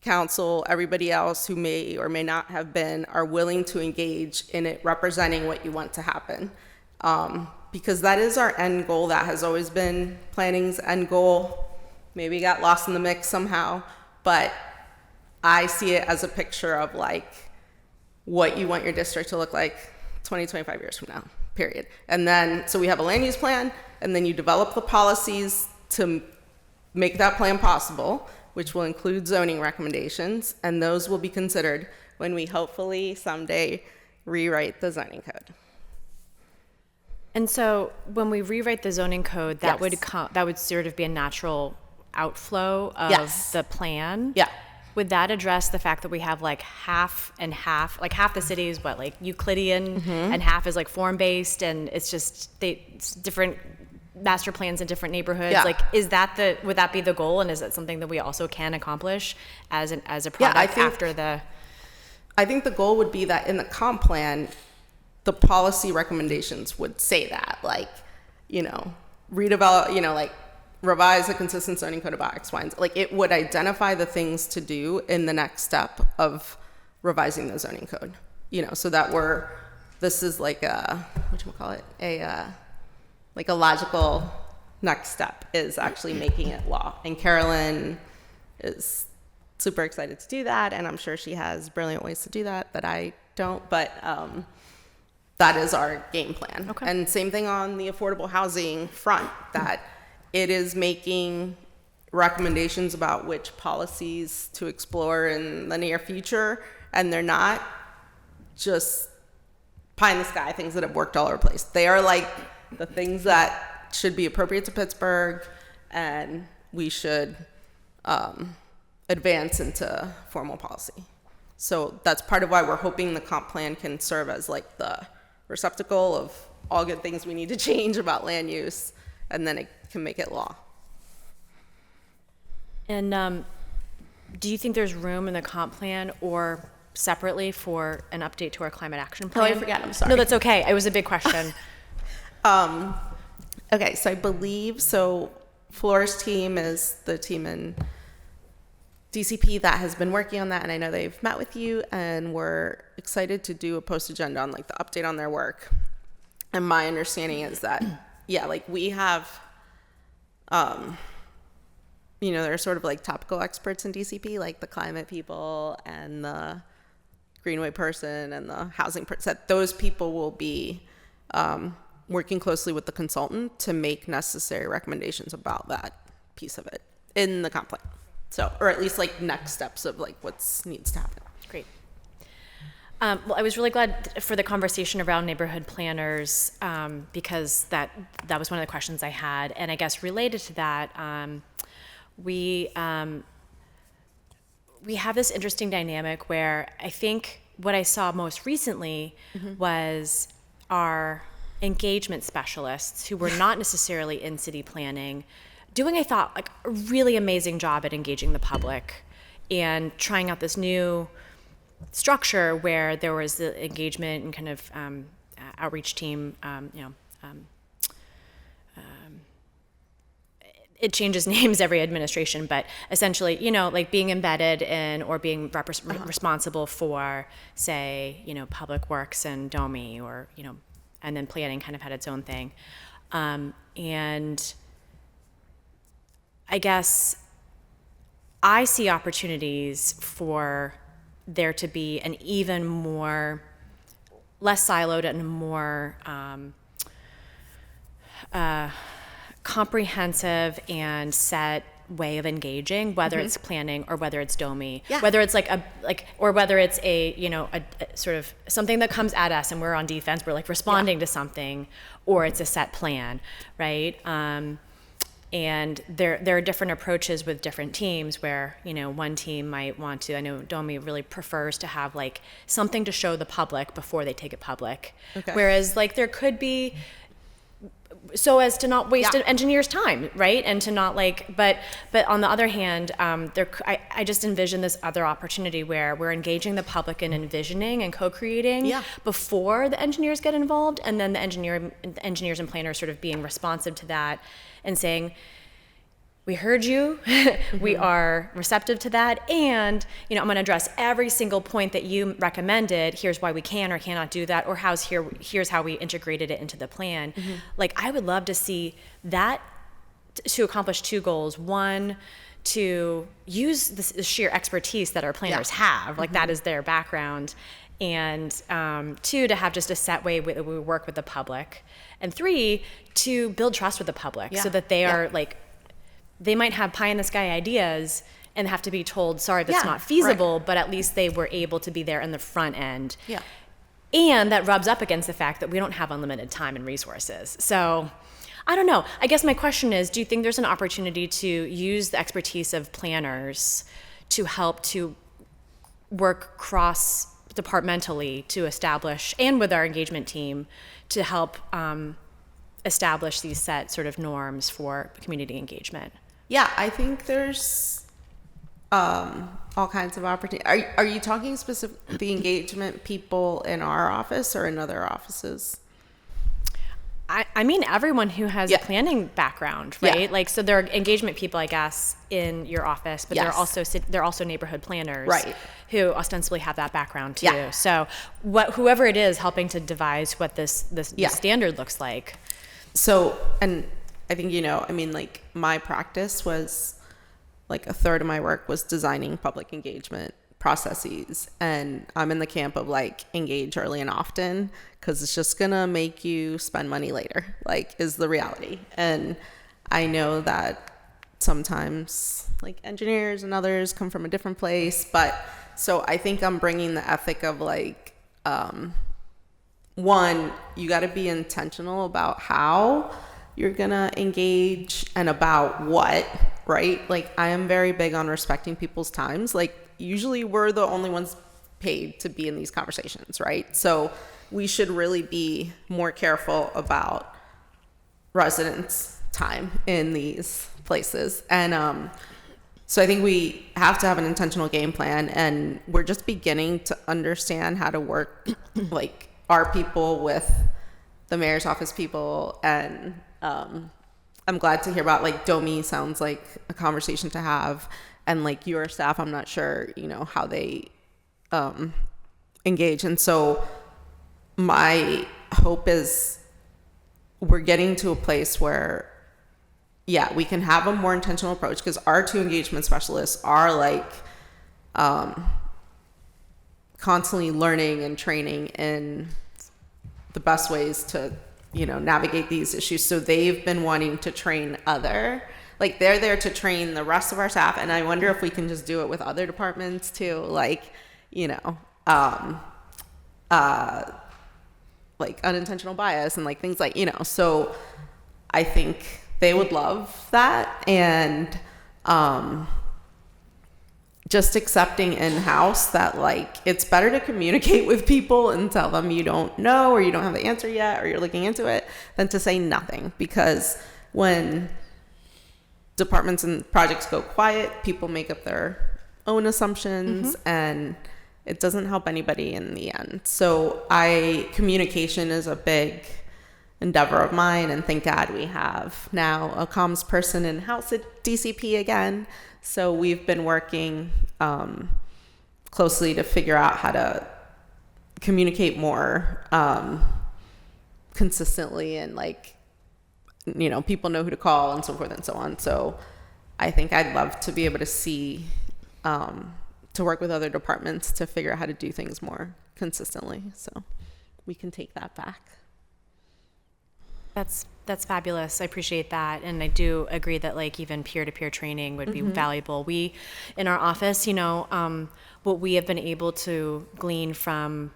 S3: council, everybody else who may or may not have been, are willing to engage in it representing what you want to happen. Because that is our end goal. That has always been planning's end goal. Maybe got lost in the mix somehow, but I see it as a picture of like what you want your district to look like 20, 25 years from now, period. And then, so we have a land use plan, and then you develop the policies to make that plan possible, which will include zoning recommendations, and those will be considered when we hopefully someday rewrite the zoning code.
S6: And so when we rewrite the zoning code, that
S3: Yes.
S6: that would sort of be a natural outflow of
S3: Yes.
S6: the plan.
S3: Yeah.
S6: Would that address the fact that we have like half and half, like half the city is what, like Euclidean, and half is like form-based, and it's just it's different master plans in different neighborhoods?
S3: Yeah.
S6: Like, would that be the goal, and is that something that we also can accomplish as a product after the?
S3: I think the goal would be that in the comp plan, the policy recommendations would say that, like, redevelop, like revise a consistent zoning code about X, Y, and Z. Like it would identify the things to do in the next step of revising the zoning code, so that this is like like a logical next step is actually making it law. And Carolyn is super excited to do that, and I'm sure she has brilliant ways to do that I don't, but that is our game plan.
S6: Okay.
S3: And same thing on the affordable housing front, that it is making recommendations about which policies to explore in the near future, and they're not just pie in the sky things that have worked all over the place. They are like the things that should be appropriate to Pittsburgh, and we should advance into formal policy. So that's part of why we're hoping the comp plan can serve as like the receptacle of all good things we need to change about land use, and then it can make it law.
S6: And do you think there's room in the comp plan or separately for an update to our climate action plan?
S3: I forgot, I'm sorry.
S6: No, that's okay. It was a big question.
S3: Okay, so I believe, Flora's team is the team in DCP that has been working on that, and I know they've met with you, and we're excited to do a post agenda on like the update on their work. And my understanding is that, like we have, there are sort of like topical experts in DCP, like the climate people and the Greenway person and the housing person, that those people will be working closely with the consultant to make necessary recommendations about that piece of it in the comp plan. So, or at least like next steps of like what needs to happen.
S6: Great. Well, I was really glad for the conversation around neighborhood planners, because that was one of the questions I had. And I guess related to that, we have this interesting dynamic where I think what I saw most recently was our engagement specialists, who were not necessarily in city planning, doing, I thought, like a really amazing job at engaging the public and trying out this new structure where there was the engagement and kind of outreach team, it changes names every administration, but essentially, like being embedded in or being responsible for, say, Public Works and DOMI, or, and then planning kind of had its own thing. And I guess I see opportunities for there to be an even more, less siloed and more comprehensive and set way of engaging, whether it's planning or whether it's DOMI, whether it's or whether it's a sort of something that comes at us and we're on defense, we're like responding to something, or it's a set plan, right? And there are different approaches with different teams where, one team might want to, I know Domi really prefers to have like something to show the public before they take it public.
S3: Okay.
S6: Whereas like there could be, so as to not waste an engineer's time, right? And to not like, but on the other hand, I just envision this other opportunity where we're engaging the public in envisioning and co-creating before the engineers get involved, and then the engineers and planners sort of being responsive to that and saying, we heard you, we are receptive to that, and I'm going to address every single point that you recommended. Here's why we can or cannot do that, or here's how we integrated it into the plan. Like, I would love to see that to accomplish two goals. One, to use the sheer expertise that our planners have, like that is their background, and two, to have just a set way we work with the public, and three, to build trust with the public so that they are like, they might have pie in the sky ideas and have to be told, sorry, that's not feasible, but at least they were able to be there in the front end. Yeah. And that rubs up against the fact that we don't have unlimited time and resources. So I don't know. I guess my question is, do you think there's an opportunity to use the expertise of planners to help to work cross-departmentally to establish, and with our engagement team, to help establish these set sort of norms for community engagement?
S3: Yeah, I think there's all kinds of opportunity. Are you talking specific the engagement people in our office or in other offices?
S6: I mean everyone who has a planning background, right? Yeah. Like, so there are engagement people, I guess, in your office, but they're also neighborhood planners, right, who ostensibly have that background too. Yeah. So whoever it is helping to devise what this standard looks like.
S3: So, and I think, I mean, like, my practice was like a third of my work was designing public engagement processes, and I'm in the camp of like engage early and often, because it's just gonna make you spend money later, like, is the reality. And I know that sometimes like engineers and others come from a different place, but so I think I'm bringing the ethic of like, one, you got to be intentional about how you're gonna engage and about what, right? Like, I am very big on respecting people's times. Like, usually we're the only ones paid to be in these conversations, right? So we should really be more careful about residents' time in these places. And so I think we have to have an intentional game plan, and we're just beginning to understand how to work like our people with the mayor's office people. And I'm glad to hear about, like, Domi sounds like a conversation to have, and like your staff, I'm not sure, how they engage. And so my hope is we're getting to a place where, we can have a more intentional approach, because our two engagement specialists are like constantly learning and training in the best ways to, navigate these issues. So they've been wanting to train they're there to train the rest of our staff. And I wonder if we can just do it with other departments too. Like, like unintentional bias and like things like, so I think they would love that. And, just accepting in-house that, like, it's better to communicate with people and tell them you don't know, or you don't have the answer yet, or you're looking into it, than to say nothing. Because when departments and projects go quiet, people make up their own assumptions, and it doesn't help anybody in the end. So communication is a big endeavor of mine, and thank God we have now a comms person in-house at DCP again. So we've been working closely to figure out how to communicate more consistently, and like, people know who to call and so forth and so on. So I think I'd love to be able to see, to work with other departments to figure out how to do things more consistently. So we can take that back.
S6: That's fabulous. I appreciate that. And I do agree that like even peer-to-peer training would be valuable. We, in our office, what we have been able to glean from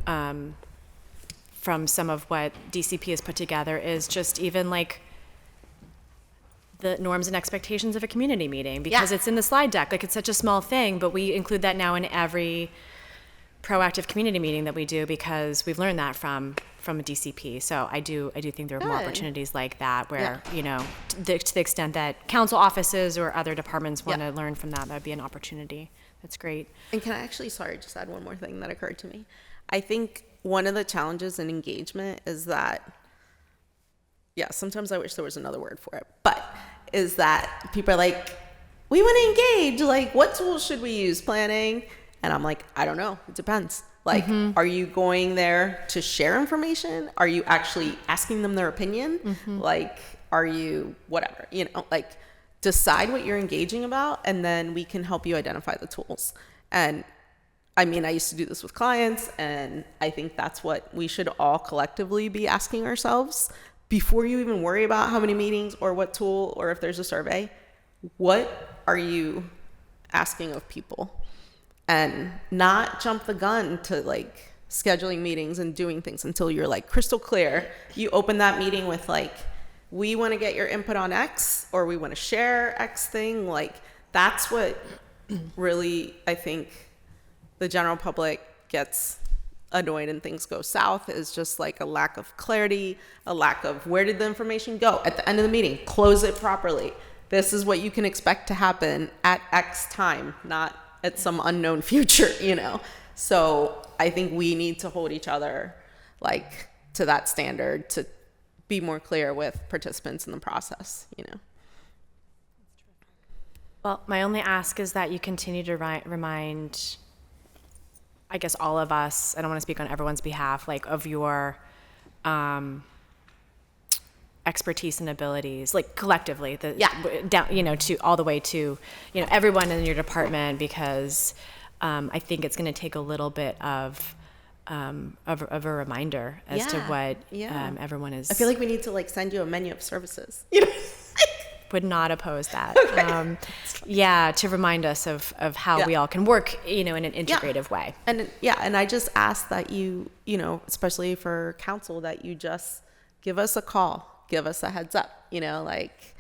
S6: some of what DCP has put together is just even like the norms and expectations of a community meeting, because it's in the slide deck. Like, it's such a small thing, but we include that now in every proactive community meeting that we do, because we've learned that from a DCP. So I do think there are more opportunities like that where, you know, to the extent that council offices or other departments want to learn from that, that'd be an opportunity. That's great.
S3: And can I actually, just add one more thing that occurred to me? I think one of the challenges in engagement is that, sometimes I wish there was another word for it, but is that people are like, we want to engage. Like, what tools should we use? Planning? And I'm like, I don't know. It depends. Like, are you going there to share information? Are you actually asking them their opinion? Like, are you whatever, you know, like, decide what you're engaging about, and then we can help you identify the tools. And I mean, I used to do this with clients, and I think that's what we should all collectively be asking ourselves before you even worry about how many meetings or what tool or if there's a survey. What are you asking of people? And not jump the gun to like scheduling meetings and doing things until you're like crystal clear. You open that meeting with like, we want to get your input on X, or we want to share X thing. Like, that's what really, I think, the general public gets annoyed and things go south, is just like a lack of clarity, a lack of where did the information go at the end of the meeting. Close it properly. This is what you can expect to happen at X time, not at some unknown future, you know? So I think we need to hold each other like to that standard to be more clear with participants in the process, you know?
S6: Well, my only ask is that you continue to remind, I guess, all of us, I don't want to speak on everyone's behalf, like, of your expertise and abilities, like, collectively, down, you know, to all the way to, you know, everyone in your department, because I think it's going to take a little bit of a reminder as to what everyone is.
S3: I feel like we need to like send you a menu of services. You know?
S6: Would not oppose that. Okay. To remind us of how we all can work, you know, in an integrative way.
S3: And and I just ask that you know, especially for council, that you just give us a call, give us a heads up, you know, like,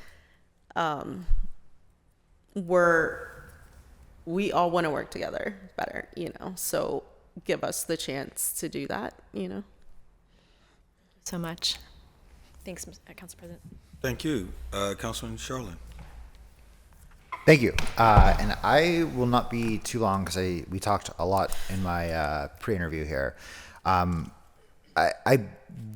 S3: we all want to work together better, you know, so give us the chance to do that, you know.
S6: So much. Thanks, Council President.
S1: Thank you. Councilman Charlin.
S7: Thank you. And I will not be too long because we talked a lot in my pre-interview here. I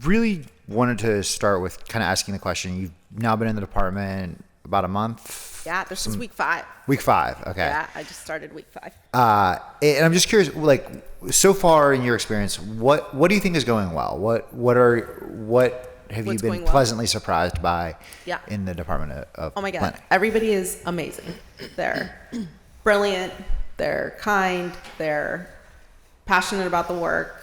S7: really wanted to start with kind of asking the question. You've now been in the department about a month.
S3: Yeah, this is week 5.
S7: Week 5, okay.
S3: Yeah, I just started week 5.
S7: And I'm just curious, like, so far in your experience, what do you think is going well? What have
S3: What's
S7: you
S3: going
S7: been
S3: well?
S7: pleasantly surprised by
S3: Yeah.
S7: in the Department of
S3: Oh my God.
S7: Planning?
S3: Everybody is amazing. They're brilliant. They're kind. They're passionate about the work.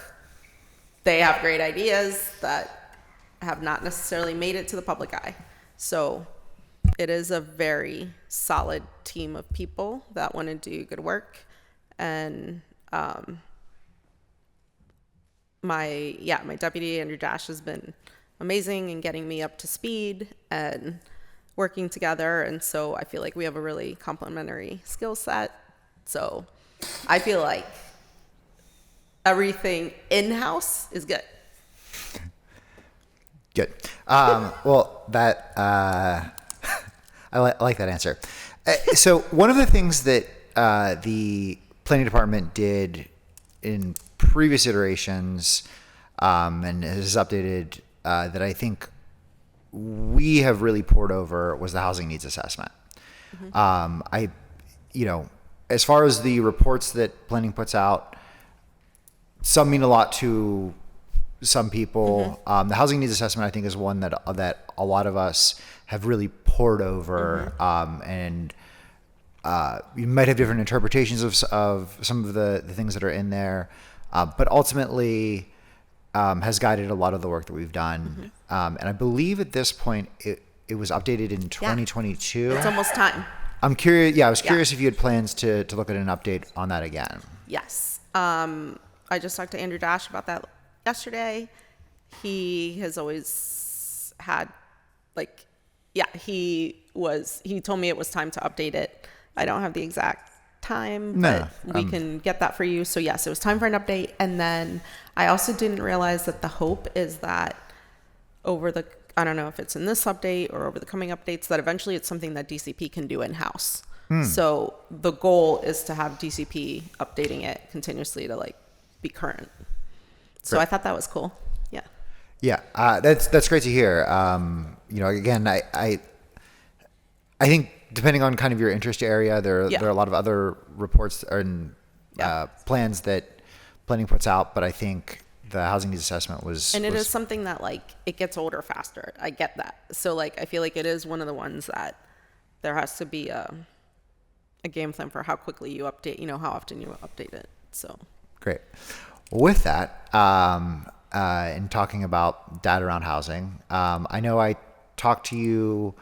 S3: They have great ideas that have not necessarily made it to the public eye. So it is a very solid team of people that want to do good work. And my deputy, Andrew Dash, has been amazing in getting me up to speed and working together. And so I feel like we have a really complementary skill set. So I feel like everything in-house is good.
S7: Good. Well, that I like that answer. So one of the things that the planning department did in previous iterations and has updated that I think we have really poured over was the housing needs assessment. As far as the reports that planning puts out, some mean a lot to some people. The housing needs assessment, I think, is one that a lot of us have really poured over, and you might have different interpretations of some of the things that are in there, but ultimately has guided a lot of the work that we've done. And I believe at this point it was updated in 2022.
S3: It's almost time.
S7: I'm curious. Yeah, I was curious if you had plans to look at an update on that again.
S3: Yes. I just talked to Andrew Dash about that yesterday. He has always had, he he told me it was time to update it. I don't have the exact time,
S7: No,
S3: but we can get that for you. So yes, it was time for an update. And then I also didn't realize that the hope is that I don't know if it's in this update or over the coming updates, that eventually it's something that DCP can do in-house. So the goal is to have DCP updating it continuously to like be current. So I thought that was cool. Yeah.
S7: Yeah, that's great to hear. Again, I think depending on kind of your interest area, there are a lot of other reports and plans that planning puts out, but I think the housing needs assessment was.
S3: And it is something that like it gets older faster. I get that. So like I feel like it is one of the ones that there has to be a game plan for how quickly you update. How often you update it. So
S7: great. With that, in talking about data around housing, I know I talked to you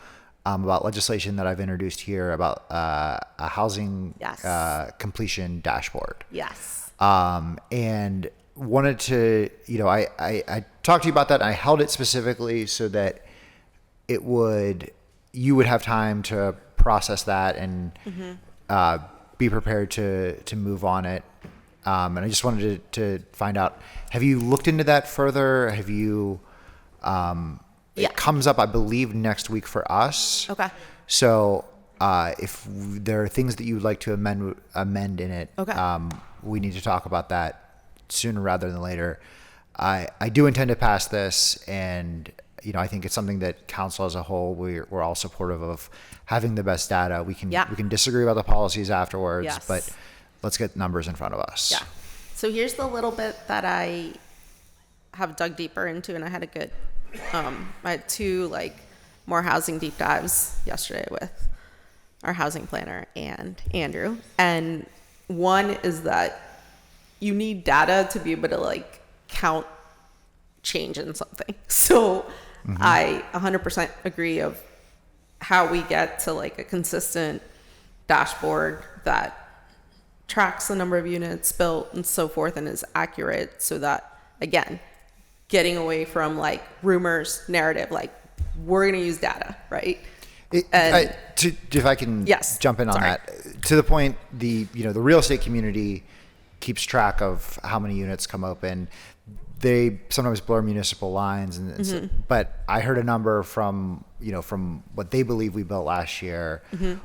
S7: about legislation that I've introduced here about a housing completion dashboard.
S3: Yes.
S7: And wanted to, I talked to you about that, and I held it specifically so that you would have time to process that and be prepared to move on it. And I just wanted to find out, have you looked into that further? Have you, it comes up, I believe, next week for us.
S3: Okay.
S7: So, if there are things that you would like to amend in it, we need to talk about that sooner rather than later. I do intend to pass this, and, I think it's something that council as a whole, we're all supportive of having the best data. We can disagree about the policies afterwards, but let's get numbers in front of us.
S3: Yeah. So here's the little bit that I have dug deeper into, and I had a good, I had 2 more housing deep dives yesterday with our housing planner and Andrew. And one is that you need data to be able to count change in something. So I 100% agree of how we get to a consistent dashboard that tracks the number of units built and so forth and is accurate, so that, again, getting away from rumors, narrative, we're going to use data, right?
S7: If I can jump in on that, to the point, the real estate community keeps track of how many units come open. They sometimes blur municipal lines, but I heard a number from what they believe we built last year,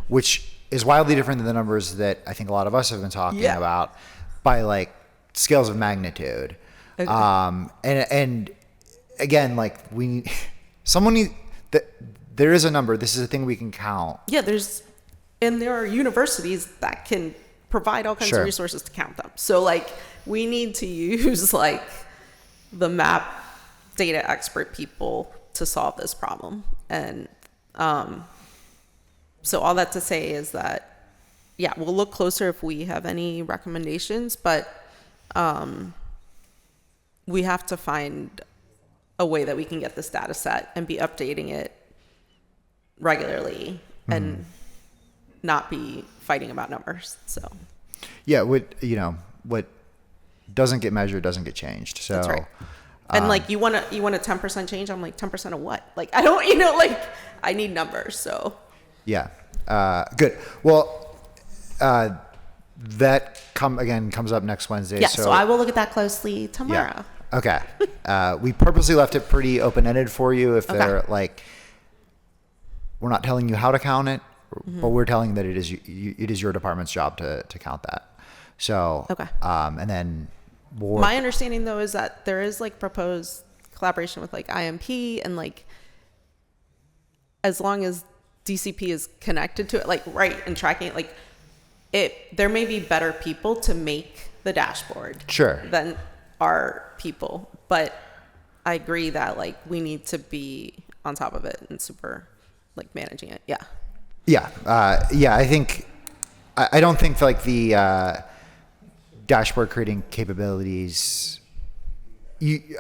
S7: which is wildly different than the numbers that I think a lot of us have been talking about by scales of magnitude. And again, there is a number. This is a thing we can count.
S3: Yeah, there are universities that can provide all kinds of resources to count them. So we need to use the map data expert people to solve this problem. And so all that to say is that, we'll look closer if we have any recommendations, but we have to find a way that we can get this data set and be updating it regularly and not be fighting about numbers. So
S7: what doesn't get measured doesn't get changed. So
S3: that's right. And you want a 10% change? I'm 10% of what? I don't, I need numbers. So
S7: good. Well, that comes up next Wednesday.
S3: Yeah. So I will look at that closely tomorrow.
S7: Yeah. Okay. We purposely left it pretty open-ended for you. If they're we're not telling you how to count it, but we're telling that it is your department's job to count that. So and then
S3: my understanding though is that there is proposed collaboration with IMP, and as long as DCP is connected to it, and tracking it, there may be better people to make the dashboard than our people, but I agree that we need to be on top of it and super managing it. I think I don't think the dashboard creating capabilities,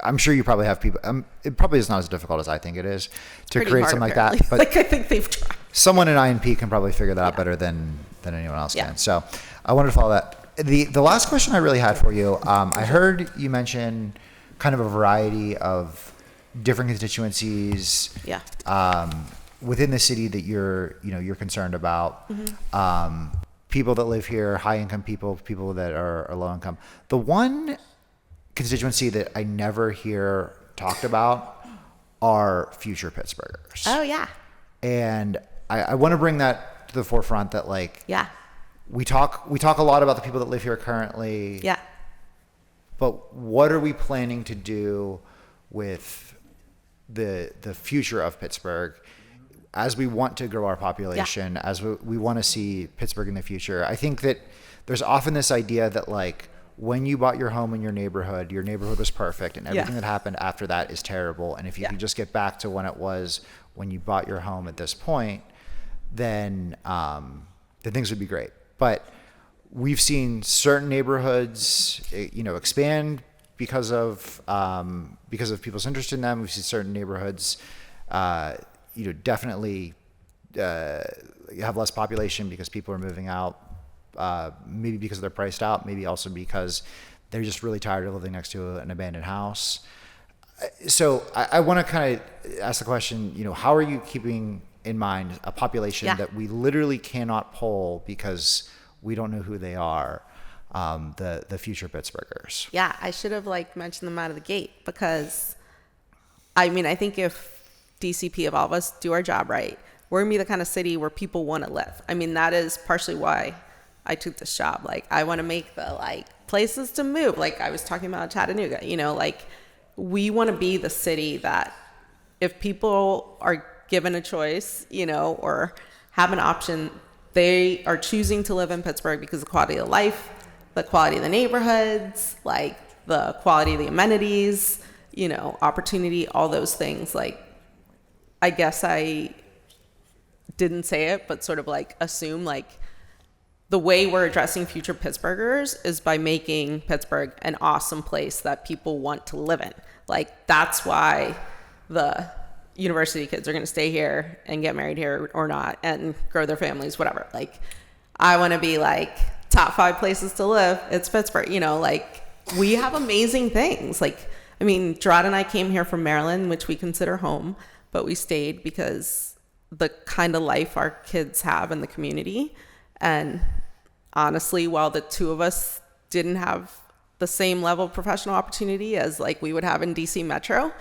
S3: I'm sure you probably have people, it probably is not as difficult as I think it is to pretty
S7: create
S3: hard,
S7: something
S3: apparently.
S7: like that, but
S3: I think they've tried.
S7: Someone in INP can probably figure that out better than anyone else can. So I wanted to follow that. The last question I really had for you, I heard you mention kind of a variety of different constituencies within the city that you're concerned about. People that live here, high income people that are low income. The one constituency that I never hear talked about are future Pittsburghers.
S3: Oh yeah.
S7: And I want to bring that to the forefront that like,
S3: Yeah.
S7: we talk a lot about the people that live here currently.
S3: Yeah.
S7: But what are we planning to do with the future of Pittsburgh as we want to grow our population, as we want to see Pittsburgh in the future? I think that there's often this idea that like when you bought your home in your neighborhood was perfect and everything that happened after that is terrible. And if you could just get back to when it was when you bought your home at this point, then things would be great. But we've seen certain neighborhoods, expand because of people's interest in them. We've seen certain neighborhoods, definitely have less population because people are moving out. Maybe because they're priced out, maybe also because they're just really tired of living next to an abandoned house. So I want to kind of ask the question, how are you keeping in mind a population that we literally cannot poll because we don't know who they are, the future Pittsburghers?
S3: Yeah, I should have mentioned them out of the gate because, I think if DCP, if all of us do our job right, we're gonna be the kind of city where people want to live. That is partially why I took this job. I want to make the places to move. I was talking about Chattanooga, we want to be the city that if people are given a choice, or have an option, they are choosing to live in Pittsburgh because of the quality of life, the quality of the neighborhoods, the quality of the amenities, opportunity, all those things. I guess I didn't say it, but sort of assume the way we're addressing future Pittsburghers is by making Pittsburgh an awesome place that people want to live in. That's why the university kids are going to stay here and get married here or not and grow their families, whatever. I want to be top 5 places to live. It's Pittsburgh, we have amazing things. Gerard and I came here from Maryland, which we consider home, but we stayed because the kind of life our kids have in the community. And honestly, while the two of us didn't have the same level of professional opportunity as we would have in DC Metro,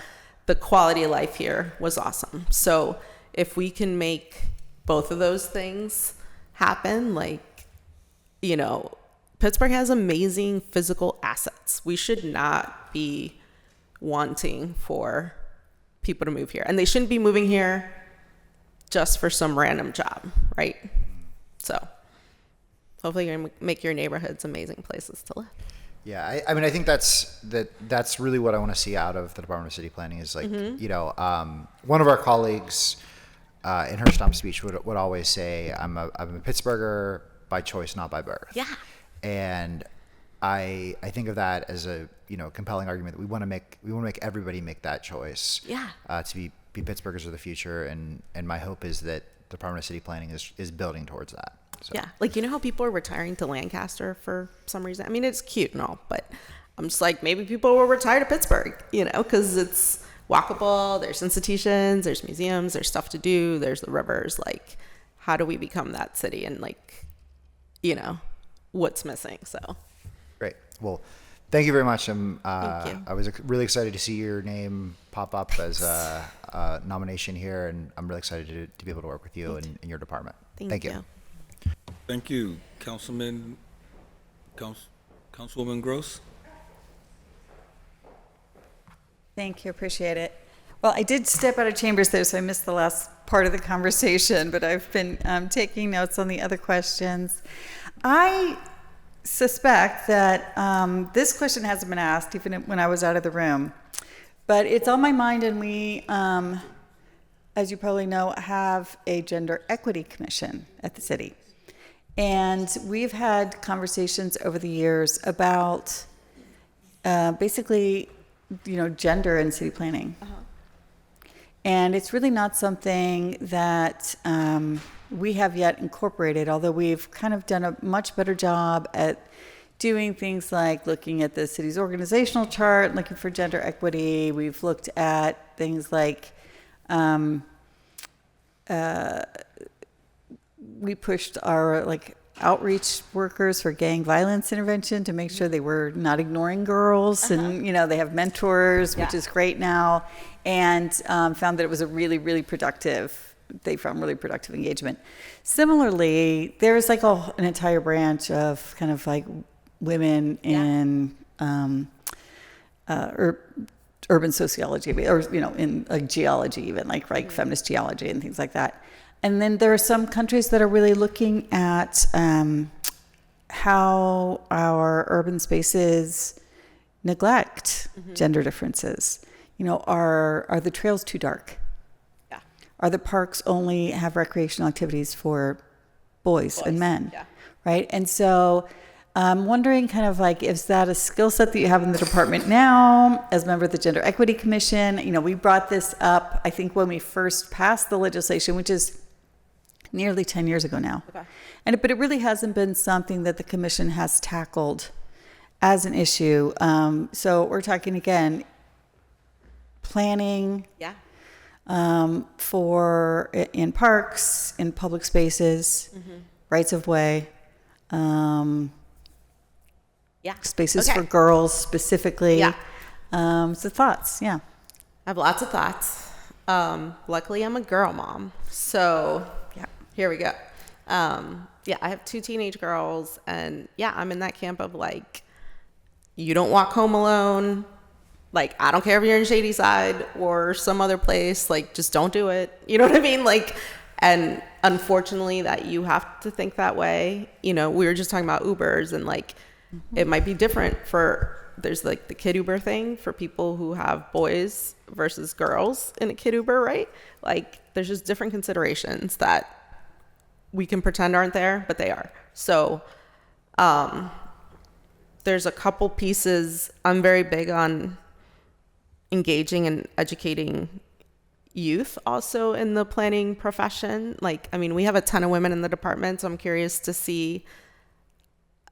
S3: the quality of life here was awesome. So if we can make both of those things happen, Pittsburgh has amazing physical assets. We should not be wanting for people to move here. And they shouldn't be moving here just for some random job, right? So hopefully you're going to make your neighborhoods amazing places to live.
S7: Yeah, I think that's really what I want to see out of the Department of City Planning is one of our colleagues in her stump speech would always say, I'm a Pittsburgher by choice, not by birth.
S3: Yeah.
S7: And I think of that as a compelling argument that we want to make everybody make that choice.
S3: Yeah.
S7: To be Pittsburghers of the future, and my hope is that the Department of City Planning is building towards that. So.
S3: Yeah, how people are retiring to Lancaster for some reason? It's cute and all, but I'm just maybe people will retire to Pittsburgh, because it's walkable, there's institutions, there's museums, there's stuff to do, there's the rivers. How do we become that city? And what's missing? So
S7: great. Well, thank you very much.
S3: Thank you.
S7: I was really excited to see your name pop up as a nomination here, and I'm really excited to be able to work with you and in your department.
S3: Thank you.
S1: Thank you, Councilwoman Gross.
S8: Thank you, appreciate it. Well, I did step out of chambers there, so I missed the last part of the conversation, but I've been taking notes on the other questions. I suspect that this question hasn't been asked even when I was out of the room, but it's on my mind, and we, as you probably know, have a gender equity commission at the city. And we've had conversations over the years about basically, gender in city planning. And it's really not something that we have yet incorporated, although we've kind of done a much better job at doing things like looking at the city's organizational chart, looking for gender equity. We've looked at things like we pushed our like outreach workers for gang violence intervention to make sure they were not ignoring girls, and they have mentors, which is great now, and found that it was a really, really productive. They found really productive engagement. Similarly, there's like an entire branch of kind of like women in urban sociology, or in like geology, even like feminist geology and things like that. And then there are some countries that are really looking at how our urban spaces neglect gender differences. Are the trails too dark? Yeah. Are the parks only have recreational activities for boys and men? Yeah. Right? And so I'm wondering kind of like, is that a skill set that you have in the department now as a member of the Gender Equity Commission? We brought this up, I think, when we first passed the legislation, which is nearly 10 years ago now. Okay. But it really hasn't been something that the commission has tackled as an issue. So we're talking again, planning for in parks, in public spaces, rights of way, spaces for girls specifically. So thoughts, I
S3: have lots of thoughts. Luckily, I'm a girl mom, so here we go. I have 2 teenage girls, and I'm in that camp of like, you don't walk home alone. Like, I don't care if you're in Shadyside or some other place, like, just don't do it. You know what I mean? Like, and unfortunately that you have to think that way. We were just talking about Ubers, and like, it might be different there's like the kid Uber thing for people who have boys versus girls in a kid Uber, right? Like, there's just different considerations that we can pretend aren't there, but they are. So there's a couple pieces. I'm very big on engaging and educating youth also in the planning profession. Like, we have a ton of women in the department, so I'm curious to see.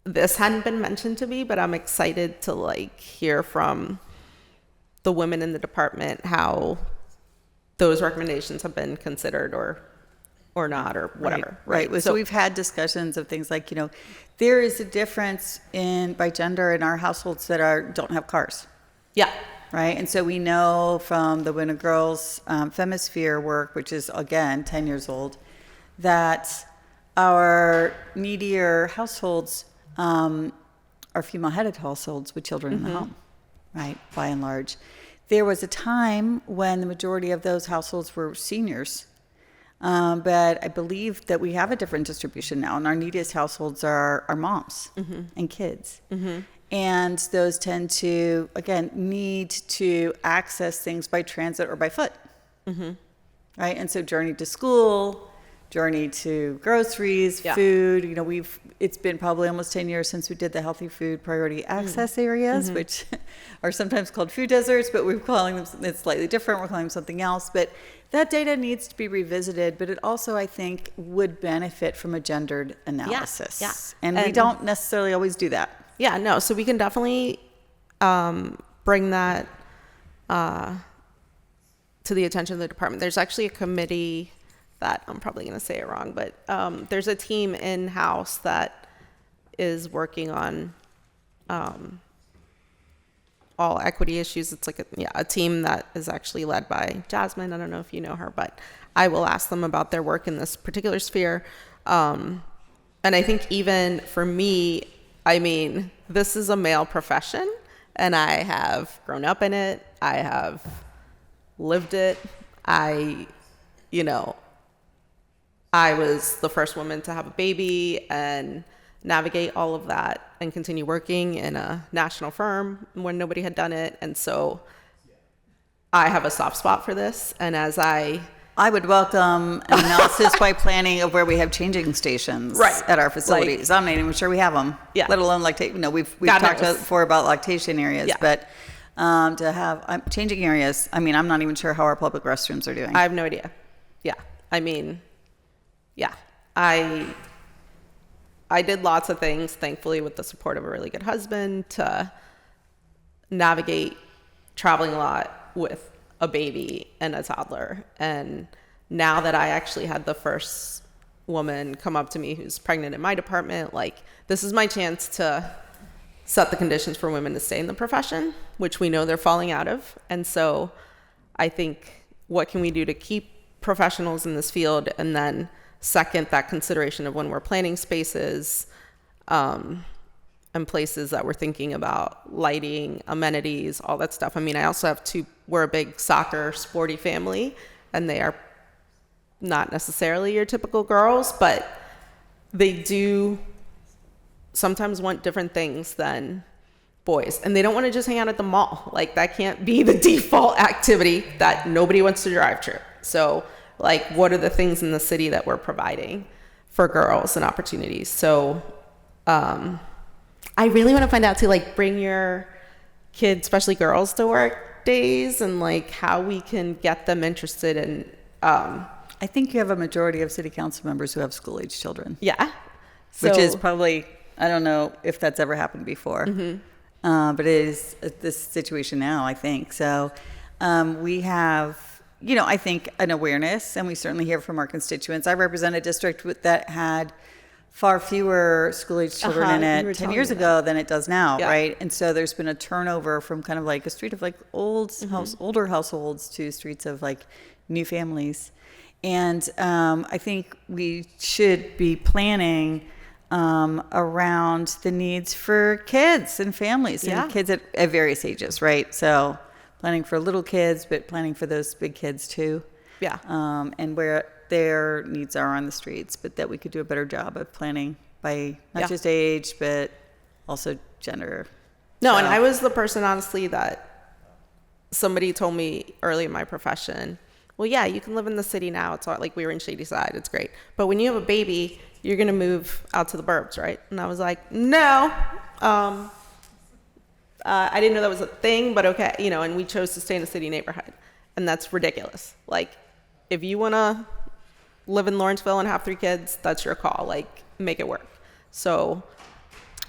S3: This hadn't been mentioned to me, but I'm excited to like hear from the women in the department how those recommendations have been considered or not, or whatever.
S8: Right. So we've had discussions of things like, there is a difference by gender in our households that don't have cars.
S3: Yeah.
S8: Right. And so we know from the Women and Girls Femisphere work, which is again 10 years old, that our needier households are female-headed households with children in the home, right, by and large. There was a time when the majority of those households were seniors, but I believe that we have a different distribution now, and our neediest households are moms and kids. And those tend to, again, need to access things by transit or by foot, right? And so journey to school, journey to groceries, food. It's been probably almost 10 years since we did the healthy food priority access areas, which are sometimes called food deserts, but we're calling them, it's slightly different. We're calling them something else. But that data needs to be revisited, but it also, I think, would benefit from a gendered analysis. And we don't necessarily always do that.
S3: So we can definitely bring that to the attention of the department. There's actually a committee that, I'm probably going to say it wrong, but there's a team in-house that is working on all equity issues. It's like a team that is actually led by Jasmine. I don't know if you know her, but I will ask them about their work in this particular sphere. And I think even for me, this is a male profession, and I have grown up in it. I have lived it. I was the first woman to have a baby and navigate all of that and continue working in a national firm when nobody had done it. And so I have a soft spot for this. And as I would welcome an analysis by planning of where we have changing stations at our facilities. I'm not even sure we have them, let alone we've talked before about lactation areas, but to have changing areas. I'm not even sure how our public restrooms are doing. I have no idea. I did lots of things, thankfully, with the support of a really good husband, to navigate traveling a lot with a baby and a toddler and now that I actually had the first woman come up to me who's pregnant in my department, like, this is my chance to set the conditions for women to stay in the profession, which we know they're falling out of. And so I think, what can we do to keep professionals in this field? And then second, that consideration of when we're planning spaces and places that we're thinking about lighting, amenities, all that stuff. I mean, I also have we're a big soccer sporty family, and they are not necessarily your typical girls, but they do sometimes want different things than boys, and they don't want to just hang out at the mall. Like, that can't be the default activity that nobody wants to drive to. So, like, what are the things in the city that we're providing for girls and opportunities? So I really want to find out too, like, bring your kids, especially girls, to work days, and like how we can get them interested in
S8: I think you have a majority of city council members who have school-age children.
S3: yeah,
S8: Which is
S3: So-
S8: probably, I don't know if that's ever happened before, but it is this situation now, I think. So we have, I think an awareness, and we certainly hear from our constituents. I represent a district that had far fewer school-age children in
S3: you were
S8: it 10
S3: telling
S8: years
S3: me
S8: ago than it does now,
S3: Yeah.
S8: right? And so there's been a turnover from kind of like a street of like older households to streets of like new families. And I think we should be planning around the needs for kids and families
S3: Yeah.
S8: and kids at various ages, right? So planning for little kids, but planning for those big kids too.
S3: Yeah.
S8: And where their needs are on the streets, but that we could do a better job of planning by not
S3: Yeah.
S8: just age, but also gender.
S3: No,
S8: So-
S3: and I was the person, honestly, that somebody told me early in my profession, well, yeah, you can live in the city now. It's all, like, we were in Shadyside. It's great. But when you have a baby, you're going to move out to the burbs, right? And I was like, no. I didn't know that was a thing, but okay. And we chose to stay in a city neighborhood. And that's ridiculous. Like, if you want to live in Lawrenceville and have 3 kids, that's your call. Like, make it work. So,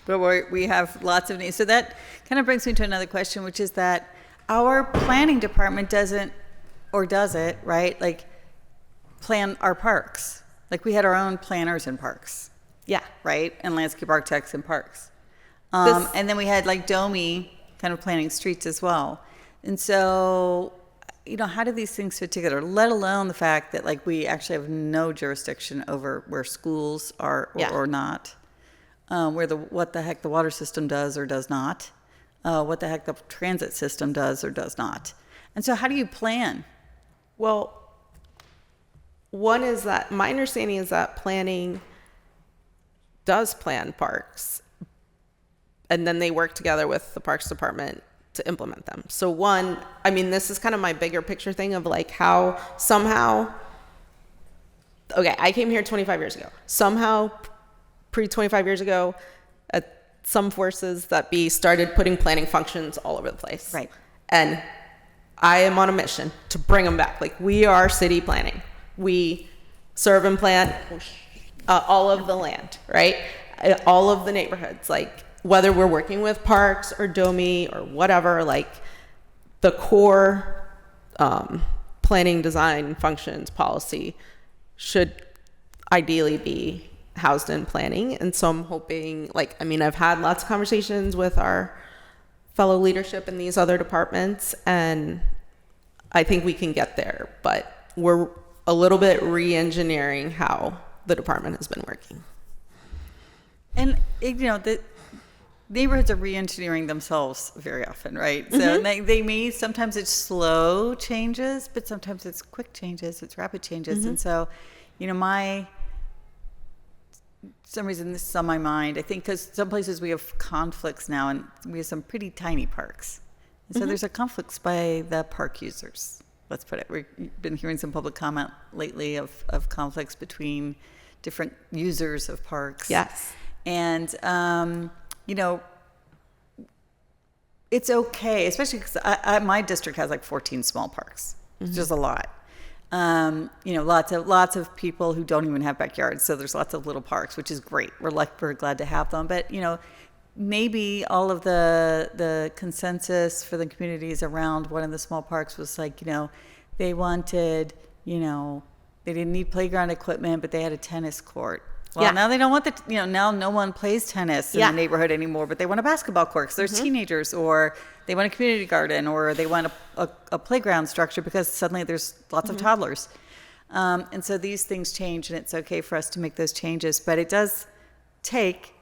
S8: But we have lots of needs. So that kind of brings me to another question, which is that our planning department doesn't, or does it, right? Like, plan our parks. Like, we had our own planners in parks,
S3: yeah.
S8: right? And landscape architects in parks.
S3: This-
S8: And then we had like Domi kind of planning streets as well. And so, how do these things fit together? Let alone the fact that like we actually have no jurisdiction over where schools are or not. What the heck the water system does or does not, what the heck the transit system does or does not. And so how do you plan?
S3: Well, one is that my understanding is that planning does plan parks, and then they work together with the parks department to implement them. So one, I mean, this is kind of my bigger picture thing of like how somehow, okay, I came here 25 years ago. Somehow, pre-25 years ago, some forces that be started putting planning functions all over the place.
S8: Right.
S3: And I am on a mission to bring them back. Like, we are city planning. We serve and plan all of the land, right? All of the neighborhoods. Like, whether we're working with parks or Domi or whatever, like, the core planning, design, functions, policy should ideally be housed in planning. And so I'm hoping, like, I mean, I've had lots of conversations with our fellow leadership in these other departments, and I think we can get there, but we're a little bit re-engineering how the department has been working.
S8: And, the neighborhoods are re-engineering themselves very often, right? So they may, sometimes it's slow changes, but sometimes it's quick changes, it's rapid changes. And so, some reason this is on my mind, I think, because some places we have conflicts now, and we have some pretty tiny parks. And so there's a conflicts by the park users. Let's put it. We've been hearing some public comment lately of conflicts between different users of parks.
S3: Yes.
S8: And, it's okay, especially because my district has like 14 small parks. It's just a lot. Lots of people who don't even have backyards. So there's lots of little parks, which is great. We're glad to have them. But, maybe all of the consensus for the communities around one of the small parks was like, they wanted, they didn't need playground equipment, but they had a tennis court. Well,
S3: Yeah.
S8: now they don't want now no one plays tennis in
S3: Yeah.
S8: the neighborhood anymore, but they want a basketball court because there's teenagers, or they want a community garden, or they want a playground structure because suddenly there's lots of toddlers. And so these things change, and it's okay for us to make those changes, but it does take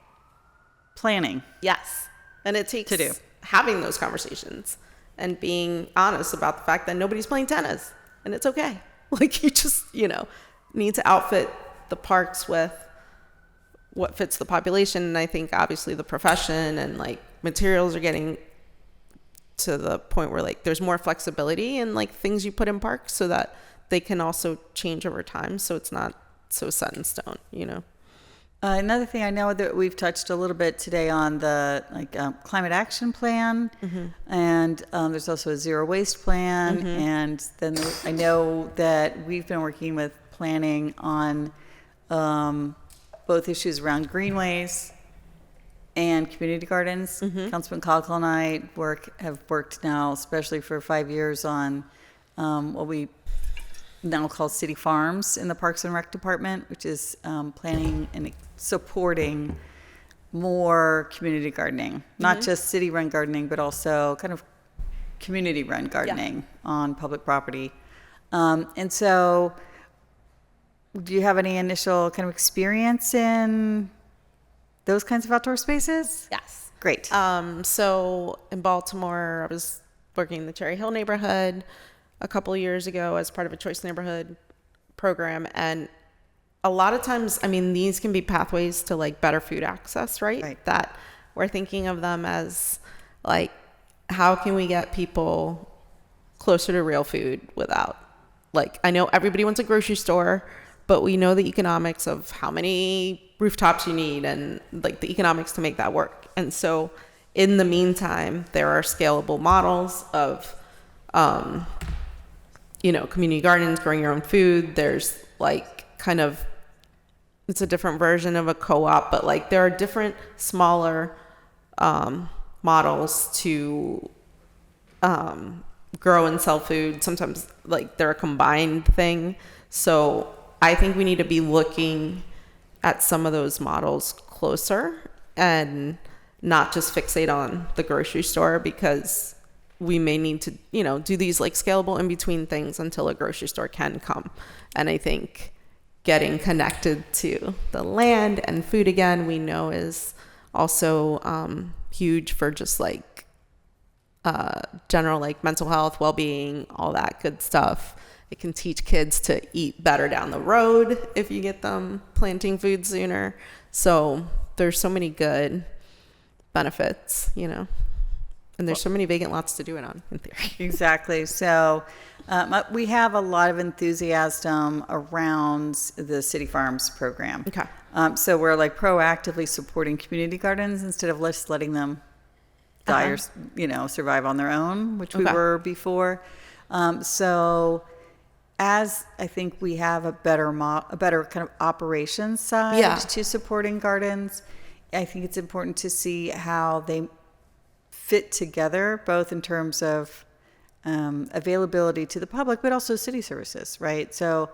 S8: planning.
S3: Yes. And it takes
S8: To do.
S3: having those conversations and being honest about the fact that nobody's playing tennis, and it's okay. Like, you just, need to outfit the parks with what fits the population. And I think obviously the profession and like materials are getting to the point where like there's more flexibility in like things you put in parks so that they can also change over time. So it's not so set in stone,
S8: Another thing, I know that we've touched a little bit today on the climate action plan, and there's also a zero waste plan, and then I know that we've been working with planning on both issues around greenways and community gardens. Councilman Cockle and I have worked now, especially for 5 years, on what we now call city farms in the Parks and Rec Department, which is planning and supporting more community gardening, not just city-run gardening, but also kind of community-run gardening on public property. And so, do you have any initial kind of experience in those kinds of outdoor spaces?
S3: Yes.
S8: Great.
S3: So in Baltimore, I was working in the Cherry Hill neighborhood a couple of years ago as part of a choice neighborhood program. And a lot of times, these can be pathways to like better food access, right?
S8: Right.
S3: That we're thinking of them as like, how can we get people closer to real food without, like, I know everybody wants a grocery store, but we know the economics of how many rooftops you need and like the economics to make that work. And so in the meantime, there are scalable models of, community gardens, growing your own food. There's like it's a different version of a co-op, but like there are different smaller models to grow and sell food. Sometimes like they're a combined thing. So I think we need to be looking at some of those models closer and not just fixate on the grocery store, because we may need to, do these like scalable in between things until a grocery store can come. And I think getting connected to the land and food again, we know is also huge for just like general like mental health, well-being, all that good stuff. It can teach kids to eat better down the road if you get them planting food sooner. So there's so many good benefits, and there's so many vacant lots to do it on, in theory.
S8: Exactly. So we have a lot of enthusiasm around the City Farms program.
S3: Okay.
S8: So we're like proactively supporting community gardens instead of just letting them die or, survive on their own, which we
S3: Okay.
S8: were before. So as I think we have a better kind of operations side
S3: Yeah.
S8: to supporting gardens, I think it's important to see how they fit together, both in terms of availability to the public, but also city services, right? So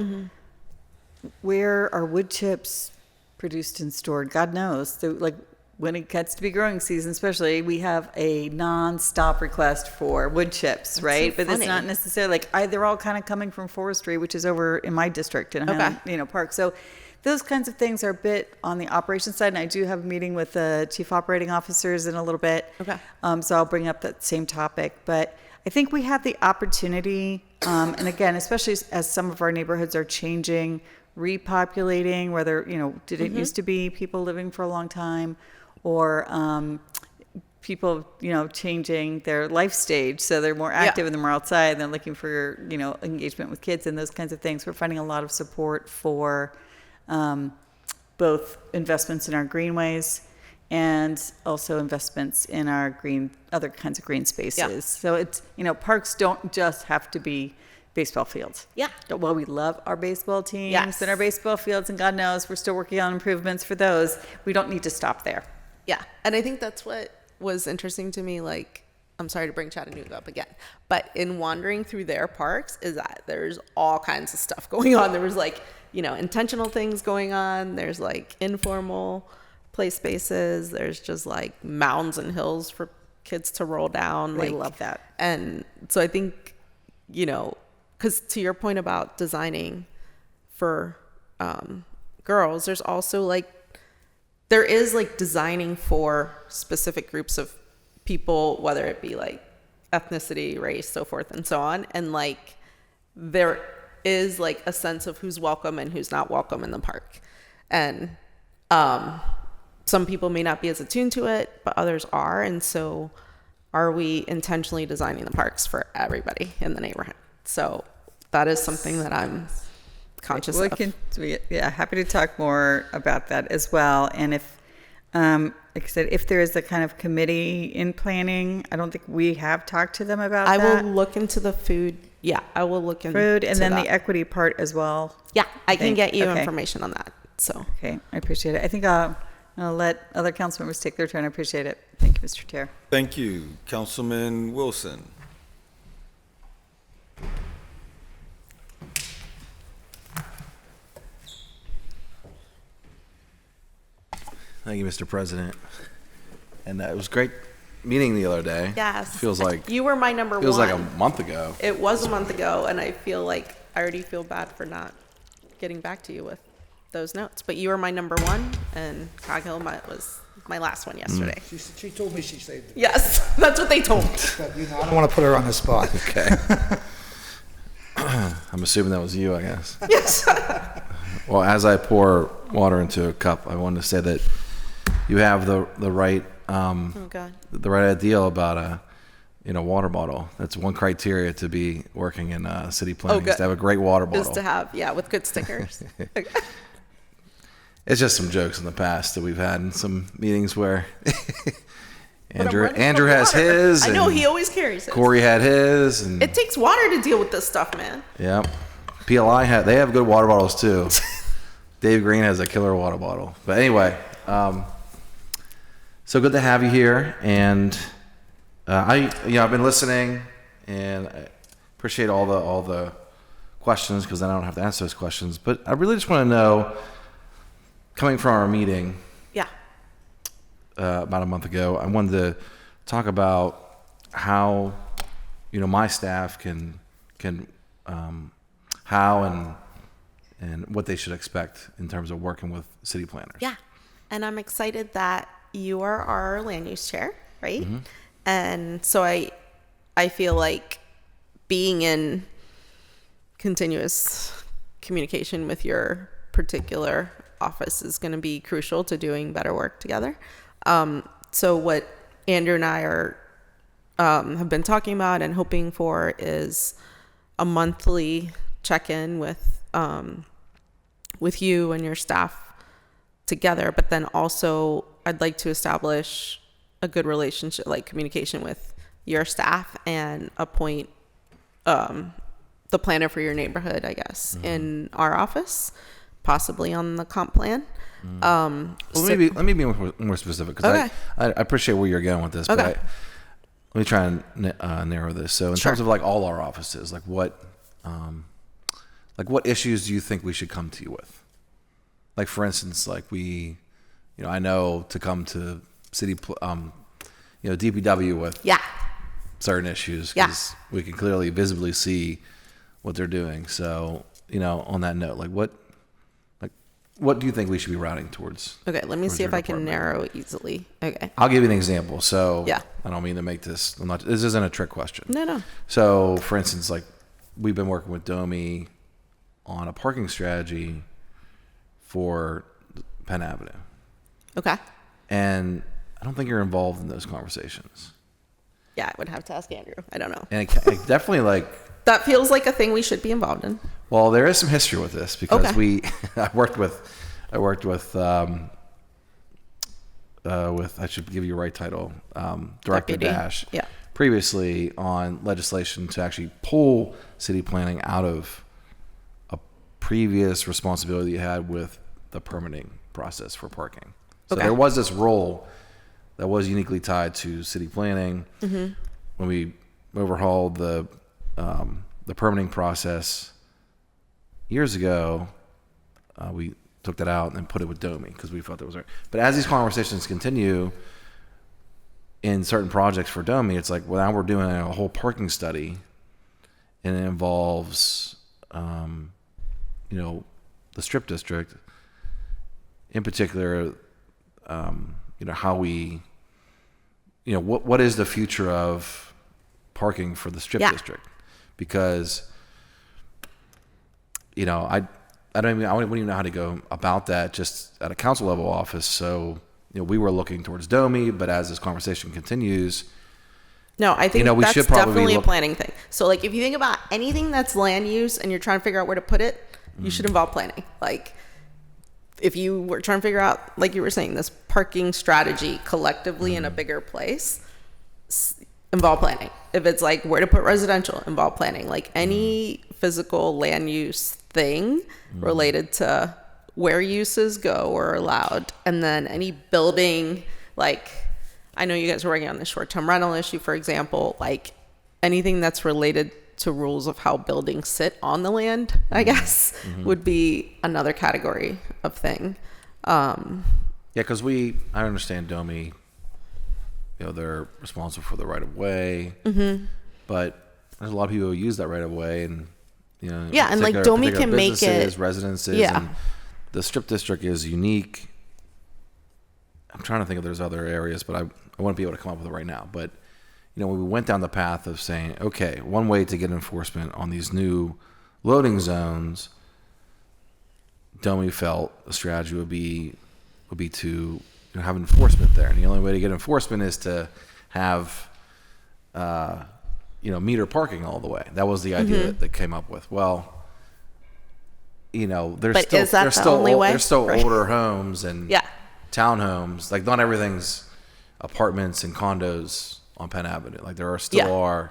S8: where are wood chips produced and stored? God knows. So, like, when it gets to be growing season, especially, we have a non-stop request for wood chips, right?
S3: so
S8: But it's
S3: funny.
S8: not necessarily like they're all kind of coming from forestry, which is over in my district in Highland, Park. So those kinds of things are a bit on the operations side. And I do have a meeting with the chief operating officers in a little bit.
S3: Okay.
S8: So I'll bring up that same topic. But I think we have the opportunity, and again, especially as some of our neighborhoods are changing, repopulating, whether, did it used to be people living for a long time, or people, changing their life stage, so they're more active and they're more outside, and they're looking for, engagement with kids and those kinds of things. We're finding a lot of support for both investments in our greenways and also investments in our other kinds of green spaces.
S3: Yeah.
S8: So it's, parks don't just have to be baseball fields.
S3: Yeah.
S8: Well, we love our baseball teams
S3: Yes.
S8: and our baseball fields, and God knows we're still working on improvements for those. We don't need to stop there.
S3: Yeah. And I think that's what was interesting to me, like I'm sorry to bring Chattanooga up again, but in wandering through their parks is that there's all kinds of stuff going on. There was like, intentional things going on. There's like informal play spaces. There's just like mounds and hills for kids to roll down.
S8: I love that.
S3: And so I think, because to your point about designing for girls, there's also like, there is like designing for specific groups of people, whether it be like ethnicity, race, so forth and so on. And like, there is like a sense of who's welcome and who's not welcome in the park. And some people may not be as attuned to it, but others are. And so are we intentionally designing the parks for everybody in the neighborhood? So that is something that I'm conscious of.
S8: Happy to talk more about that as well. And if, like I said, if there is a kind of committee in planning, I don't think we have talked to them about that.
S3: I will look into the food. Yeah, I will look into
S8: food and then
S3: that.
S8: the equity part as well.
S3: Yeah, I can get you information on that. So
S8: okay, I appreciate it. I think I'll let other council members take their turn. I appreciate it. Thank you, Mr. Chair.
S1: Thank you, Councilman Wilson.
S9: Thank you, Mr. President. And it was great meeting the other day.
S3: yes,
S9: Feels like
S3: you were my number
S9: feels
S3: one.
S9: like a month ago.
S3: It was a month ago, and I feel like I already feel bad for not getting back to you with those notes. But you were my number one, and Cog Hill was my last one yesterday.
S10: She told me she saved it.
S3: Yes, that's what they told me.
S10: But, I don't want to put her on the spot.
S9: Okay. I'm assuming that was you, I guess.
S3: Yes.
S9: Well, as I pour water into a cup, I wanted to say that you have the right
S3: Oh God.
S9: the right idea about a water bottle. That's one criteria to be working in city planning, is
S3: good.
S9: to have a great water bottle.
S3: Just to have, with good stickers. Okay.
S9: It's just some jokes in the past that we've had in some meetings where Andrew
S3: running out of
S9: has
S3: water.
S9: his.
S3: I know
S9: and
S3: he always carries his.
S9: Corey had his, and
S3: It takes water to deal with this stuff, man.
S9: yeah, PLI they have good water bottles too. Dave Green has a killer water bottle. But anyway, so good to have you here, and I've been listening, and I appreciate all the questions, because then I don't have to answer those questions. But I really just want to know, coming from our meeting
S3: Yeah.
S9: about a month ago, I wanted to talk about how my staff can how and what they should expect in terms of working with city planners.
S3: Yeah. And I'm excited that you are our land use chair, right?
S9: Mm-hmm.
S3: And so I feel like being in continuous communication with your particular office is going to be crucial to doing better work together. So what Andrew and I have been talking about and hoping for is a monthly check-in with you and your staff together, but then also I'd like to establish a good relationship, like communication with your staff, and appoint the planner for your neighborhood, I guess, in our office, possibly on the comp plan.
S9: Well, let me be more specific, because
S3: Okay.
S9: I appreciate where you're going with this,
S3: Okay.
S9: but let me try and narrow this. So in terms of like all our offices, like what issues do you think we should come to you with? Like, for instance, like I know to come to city, DPW with
S3: Yeah.
S9: certain issues, because we can clearly visibly see what they're doing. So, on that note, what do you think we should be routing towards?
S3: Okay, let me
S9: towards
S3: see
S9: your
S3: if I can
S9: department?
S3: narrow it easily. Okay.
S9: I'll give you an example. So
S3: Yeah.
S9: I don't mean to make this, this isn't a trick question.
S3: No.
S9: So for instance, like we've been working with Domi on a parking strategy for Penn Avenue.
S3: Okay.
S9: And I don't think you're involved in those conversations.
S3: Yeah, I would have to ask Andrew. I don't know.
S9: And it definitely
S3: That feels like a thing we should be involved in.
S9: well, there is some history with this, because
S3: Okay.
S9: I worked with I should give you a right title, Director
S3: Deputy.
S9: Dash.
S3: Yeah.
S9: Previously on legislation to actually pull city planning out of a previous responsibility you had with the permitting process for parking. So
S3: Okay.
S9: there was this role that was uniquely tied to city planning. when we overhauled the permitting process years ago, we took that out and then put it with Domi because we felt it was right. But as these conversations continue in certain projects for Domi, it's like, well, now we're doing a whole parking study, and it involves, the Strip District, in particular, how we, what is the future of parking for the Strip District? Because, I wouldn't even know how to go about that just at a council level office. So, we were looking towards Domi, but as this conversation continues,
S3: no, I think
S9: we
S3: that's
S9: should probably
S3: definitely a planning thing. So, like, if you think about anything that's land use and you're trying to figure out where to put it, you should involve planning. Like, if you were trying to figure out, like you were saying, this parking strategy collectively in a bigger place, involve planning. If it's like where to put residential, involve planning. Like any physical land use thing related to where uses go or allowed. And then any building, like, I know you guys are working on the short-term rental issue, for example, like anything that's related to rules of how buildings sit on the land, I guess, would be another category of thing.
S9: because I understand Domi, they're responsible for the right of way, but there's a lot of people who use that right of way, and
S3: and like Domi can make it
S9: residences. And the Strip District is unique. I'm trying to think if there's other areas, but I wouldn't be able to come up with it right now. But when we went down the path of saying, okay, one way to get enforcement on these new loading zones, Domi felt a strategy would be to have enforcement there, and the only way to get enforcement is to have meter parking all the way. That was the idea that they came up with. Well, there's still older homes and townhomes. Like, not everything's apartments and condos on Penn Avenue. Like, there are still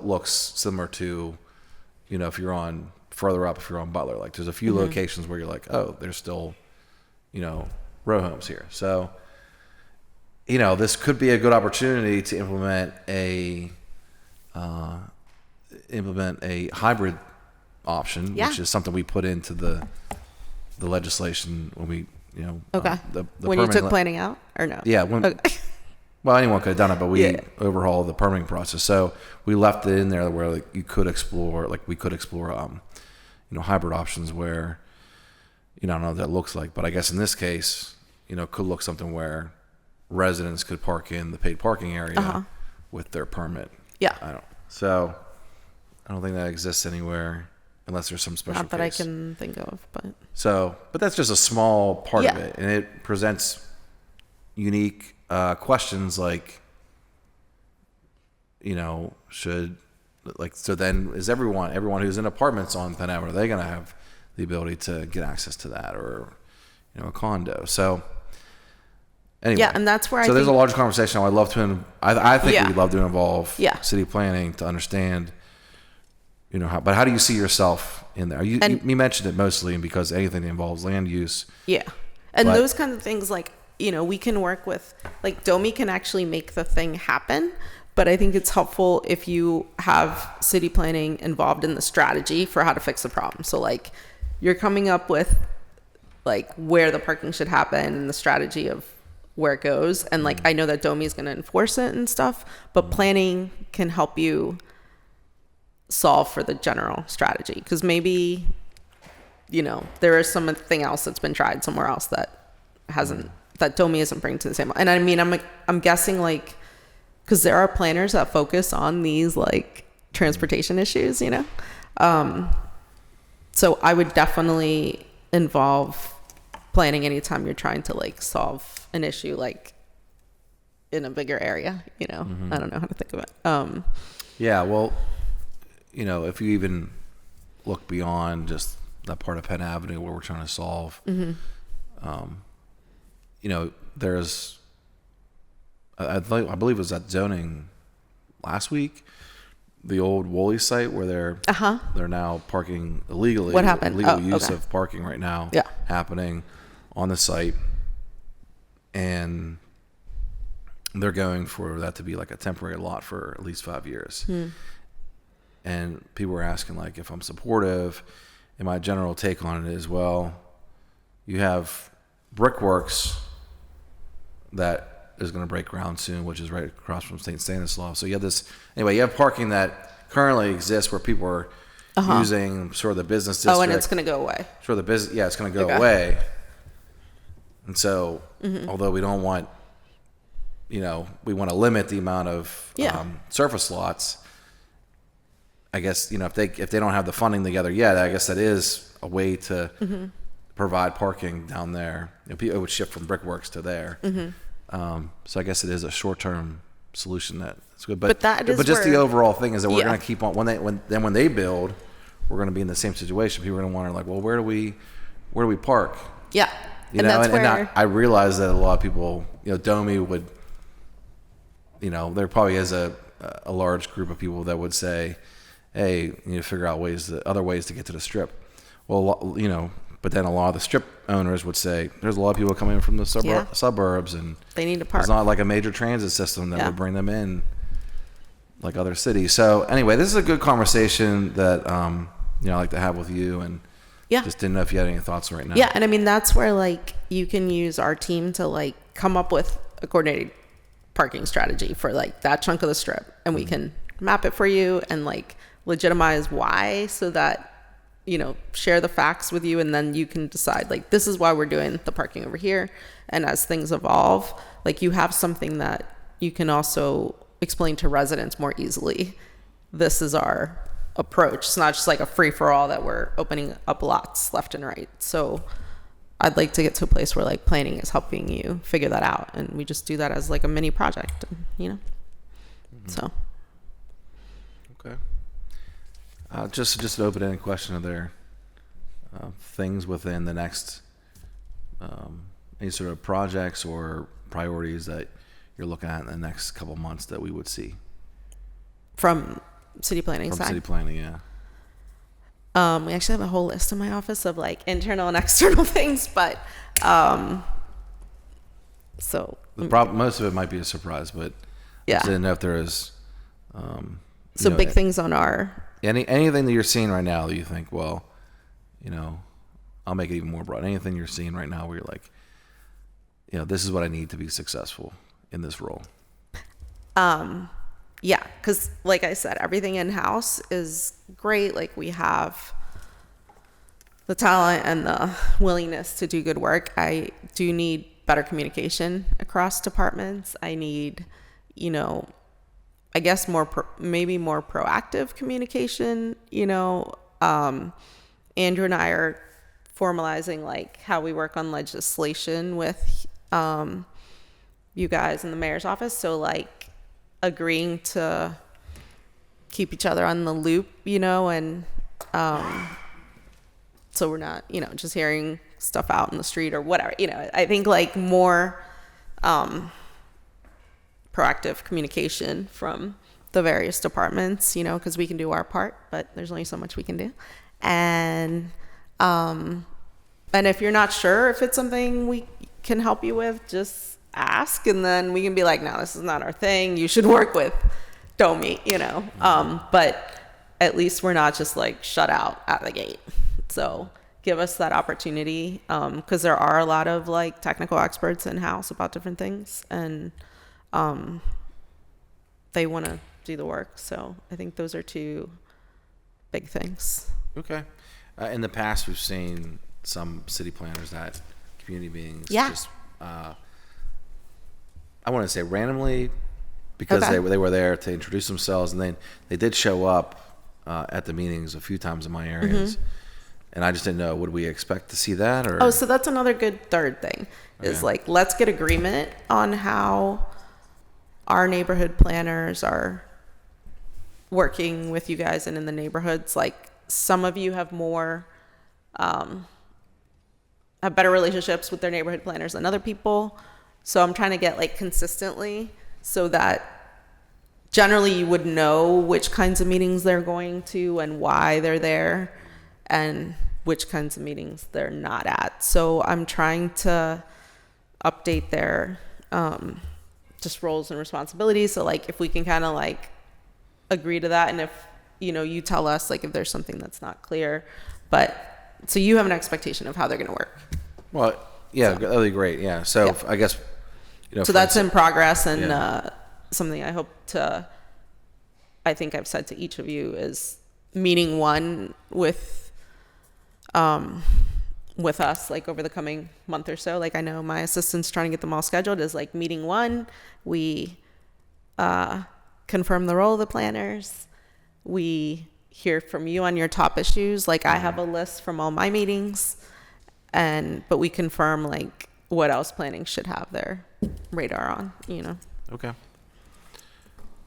S9: looks similar to, if you're on further up, if you're on Butler. Like, there's a few locations where you're like, oh, there's still, row homes here. So, this could be a good opportunity to implement a hybrid option, which is something we put into the legislation when we,
S3: when you took planning out, or no?
S9: Yeah. Well, anyone could have done it, but we overhauled the permitting process. So we left it in there where we could explore hybrid options where, I don't know what that looks like, but I guess in this case, could look something where residents could park in the paid parking area with their permit. Yeah. I don't think that exists anywhere unless there's some special
S3: Not that
S9: case.
S3: I can think of, but.
S9: But that's just a small part of it, and it presents unique questions like, so then is everyone who's in apartments on Penn Avenue, are they going to have the ability to get access to that, or, a condo? So anyway.
S3: Yeah, and that's where
S9: So there's a large conversation. I'd love to, I think we'd love to involve city planning to understand, but how do you see yourself in there? You mentioned it mostly because anything that involves land use. Yeah.
S3: And those kinds of things, like, we can work with, like, Domi can actually make the thing happen, but I think it's helpful if you have city planning involved in the strategy for how to fix the problem. So, like, you're coming up with, like, where the parking should happen and the strategy of where it goes. And, like, I know that Domi is going to enforce it and stuff, but planning can help you solve for the general strategy. Because maybe, there is something else that's been tried somewhere else that that Domi isn't bringing to the table. And I mean, I'm guessing, like, because there are planners that focus on these, like, transportation issues, so I would definitely involve planning anytime you're trying to, like, solve an issue, like, in a bigger area, I don't know how to think of it.
S9: Yeah, well, if you even look beyond just that part of Penn Avenue where we're trying to solve, there's, I believe it was at zoning last week, the old Woolley site where they're now parking illegally.
S3: What happened?
S9: Illegal use of parking right now happening on the site. And they're going for that to be like a temporary lot for at least 5 years. And people were asking like if I'm supportive, and my general take on it is, well, you have Brickworks that is going to break ground soon, which is right across from St. Stanislaus. So you have this, anyway, you have parking that currently exists where people are using sort of the business district.
S3: Oh, and it's going to go away.
S9: Sort of the business, yeah, it's going to go
S3: Okay.
S9: away. And so, although we don't want, we want to limit the amount of surface lots. I guess, if they don't have the funding together yet, I guess that is a way to provide parking down there. It would shift from Brickworks to there. So I guess it is a short-term solution that's good. But
S3: that is
S9: just the
S3: where-
S9: overall thing is that we're going to keep on when they build, we're going to be in the same situation. People are going to wonder like, well, where do we park?
S3: Yeah.
S9: That's where I realize that a lot of people, Domi would, there probably is a large group of people that would say, hey, you need to figure out other ways to get to the strip. Well, but then a lot of the strip owners would say, there's a lot of people coming in from the suburbs, and
S3: they need to park.
S9: There's not like a major transit system that would bring them in like other cities. So anyway, this is a good conversation that I like to have with you, and just didn't know if you had any thoughts right now.
S3: Yeah, and I mean that's where like you can use our team to like come up with a coordinated parking strategy for like that chunk of the strip, and we can map it for you and like legitimize why, so that share the facts with you, and then you can decide like this is why we're doing the parking over here. And as things evolve, like you have something that you can also explain to residents more easily. This is our approach. It's not just like a free-for-all that we're opening up lots left and right. So I'd like to get to a place where like planning is helping you figure that out, and we just do that as like a mini project, so
S9: Okay. Just an open-ended question. Are there things within the next any sort of projects or priorities that you're looking at in the next couple months that we would see
S3: from city planning
S9: from
S3: side?
S9: city planning? Yeah.
S3: We actually have a whole list in my office of like internal and external things, but so
S9: most of it might be a surprise, but I just didn't know if there is
S3: big things on our
S9: anything that you're seeing right now that you think, well, I'll make it even more broad. Anything you're seeing right now where you're like, this is what I need to be successful in this role.
S3: Yeah, because like I said, everything in-house is great. Like we have the talent and the willingness to do good work. I do need better communication across departments. I need, I guess maybe more proactive communication. Andrew and I are formalizing like how we work on legislation with you guys in the mayor's office. So like agreeing to keep each other on the loop, and so we're not, just hearing stuff out in the street or whatever. I think like more proactive communication from the various departments, because we can do our part, but there's only so much we can do. And if you're not sure if it's something we can help you with, just ask, and then we can be like, no, this is not our thing. You should work with Domi, but at least we're not just like shut out at the gate. So give us that opportunity, because there are a lot of like technical experts in-house about different things, and they want to do the work. So I think those are two big things.
S9: Okay. In the past, we've seen some city planners at community meetings just I want to say randomly, because they were there to introduce themselves, and they did show up at the meetings a few times in my areas, and I just didn't know, would we expect to see that? Or
S3: so that's another good third thing is like, let's get agreement on how our neighborhood planners are working with you guys and in the neighborhoods. Like some of you have more have better relationships with their neighborhood planners than other people. So I'm trying to get like consistently, so that generally you would know which kinds of meetings they're going to and why they're there, and which kinds of meetings they're not at. So I'm trying to update their just roles and responsibilities. So like if we can kind of like agree to that, and if you tell us like if there's something that's not clear, but so you have an expectation of how they're going to work.
S9: Well, yeah, that'd be great. Yeah. So I guess,
S3: so that's in progress, and something I think I've said to each of you is meeting one with us like over the coming month or so. Like I know my assistant's trying to get them all scheduled, is like meeting one. We confirm the role of the planners. We hear from you on your top issues. Like I have a list from all my meetings, but we confirm like what else planning should have their radar on,
S9: Okay.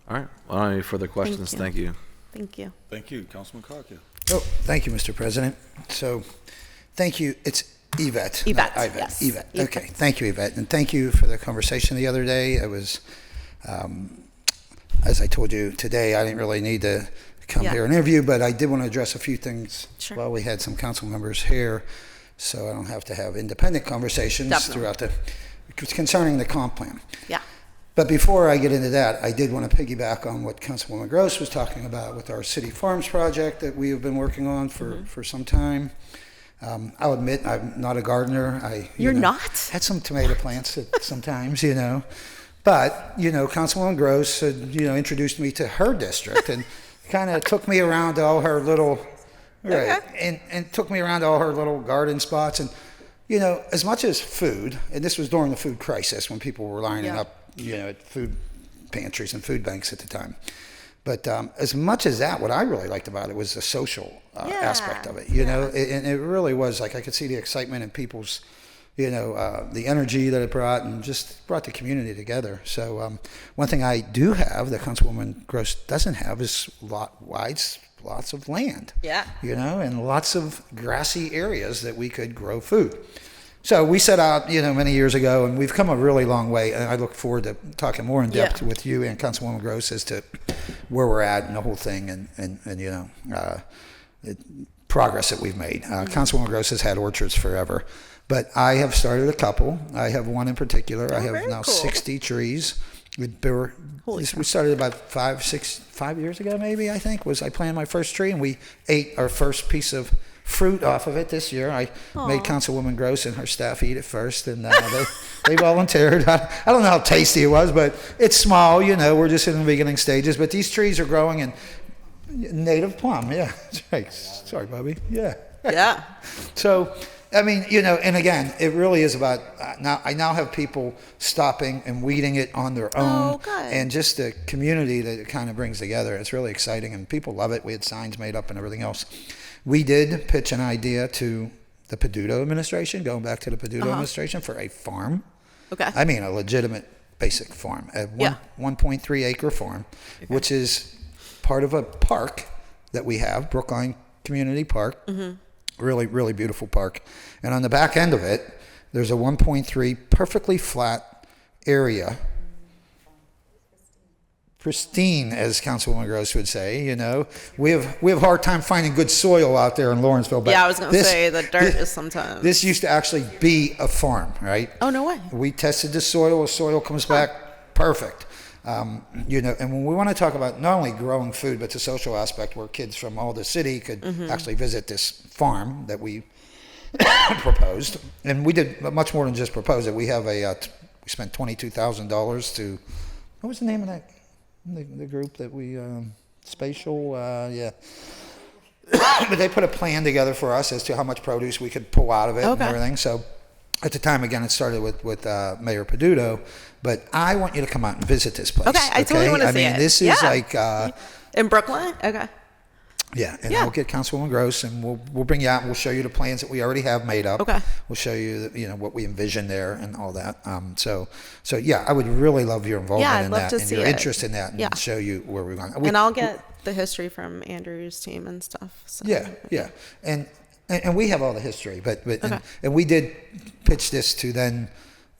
S9: All right. Well, any further questions? Thank you.
S3: Thank you.
S1: Thank you, Councilman Kakia.
S10: Oh, thank you, Mr. President. So, thank you. It's Ivette.
S3: Ivette,
S10: not Ivette.
S3: yes.
S10: Ivette.
S3: Ivette.
S10: Okay. Thank you, Ivette. And thank you for the conversation the other day. It was, as I told you today, I didn't really need to come here and interview, but I did want to address a few things while we had some council members here, so I don't have to have independent conversations throughout concerning the comp plan.
S3: Yeah.
S10: But before I get into that, I did want to piggyback on what Councilwoman Gross was talking about with our City Farms project that we have been working on for some time. I'll admit I'm not a gardener.
S3: You're not?
S10: Had some tomato plants sometimes, But, Councilwoman Gross had, introduced me to her district and kind of took me around to all her little, and took me around to all her little garden spots. And, as much as food, and this was during the food crisis when people were lining up, at food pantries and food banks at the time. But as much as that, what I really liked about it was the social aspect of it, and it really was like I could see the excitement in people's, the energy that it brought and just brought the community together. So one thing I do have that Councilwoman Gross doesn't have is lots of land, and lots of grassy areas that we could grow food. So we set out, many years ago, and we've come a really long way. And I look forward to talking more in depth with you and Councilwoman Gross as to where we're at and the whole thing, and progress that we've made. Councilwoman Gross has had orchards forever, but I have started a couple. I have one in particular. I have now 60 trees. We started about 5 years ago, maybe. I think I planted my first tree, and we ate our first piece of fruit off of it this year. I made Councilwoman Gross and her staff eat it first, and they volunteered. I don't know how tasty it was, but it's small. We're just in the beginning stages. But these trees are growing in native plum. Yeah, that's right. Sorry, Bobby. Yeah.
S3: Yeah.
S10: So, I mean, and again, it really is about I now have people stopping and weeding it on their own, and just the community that it kind of brings together. It's really exciting, and people love it. We had signs made up and everything else. We did pitch an idea to the Peduto administration, going back to the Peduto administration, for a farm.
S3: Okay.
S10: I mean, a legitimate basic farm, a 1.3 acre farm, which is part of a park that we have, Brookline Community Park. Mm-hmm. Really, really beautiful park. And on the back end of it, there's a 1.3 perfectly flat area. Pristine, as Councilwoman Gross would say. We have a hard time finding good soil out there in Lawrenceville. But
S3: I was going to say the dirt is sometimes.
S10: This used to actually be a farm, right?
S3: Oh, no way.
S10: We tested the soil. The soil comes back perfect. And when we want to talk about not only growing food, but the social aspect where kids from all the city could actually visit this farm that we proposed. And we did much more than just propose it. We have we spent $22,000 to, what was the name of that? The group that we, Spatial, but they put a plan together for us as to how much produce we could pull out of it and everything. So at the time, again, it started with Mayor Peduto, but I want you to come out and visit this place.
S3: Okay, I totally want to see it.
S10: I mean, this is like...
S3: in Brooklyn? Okay.
S10: Yeah, and I'll get Councilwoman Gross, and we'll bring you out, and we'll show you the plans that we already have made up. Okay. We'll show you, what we envision there and all that. So yeah, I would really love your involvement in that, and your interest in that, and show you where we're going.
S3: And I'll get the history from Andrew's team and stuff. So.
S10: Yeah, and we have all the history, but and we did pitch this to then,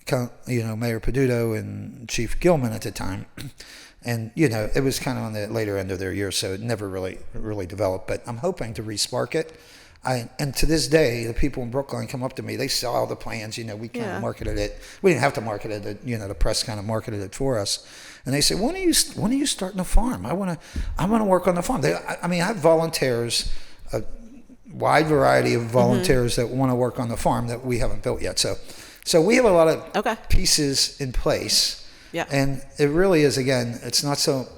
S10: Mayor Peduto and Chief Gilman at the time. And, it was kind of on the later end of their year, so it never really developed. But I'm hoping to re-spark it. And to this day, the people in Brookline come up to me. They saw the plans. We kind of marketed it. We didn't have to market it. The press kind of marketed it for us. And they say, when are you starting a farm? I want to work on the farm. I have volunteers, a wide variety of volunteers that want to work on the farm that we haven't built yet. So we have a lot of pieces in place.
S3: Yeah.
S10: And it really is, again, it's not so.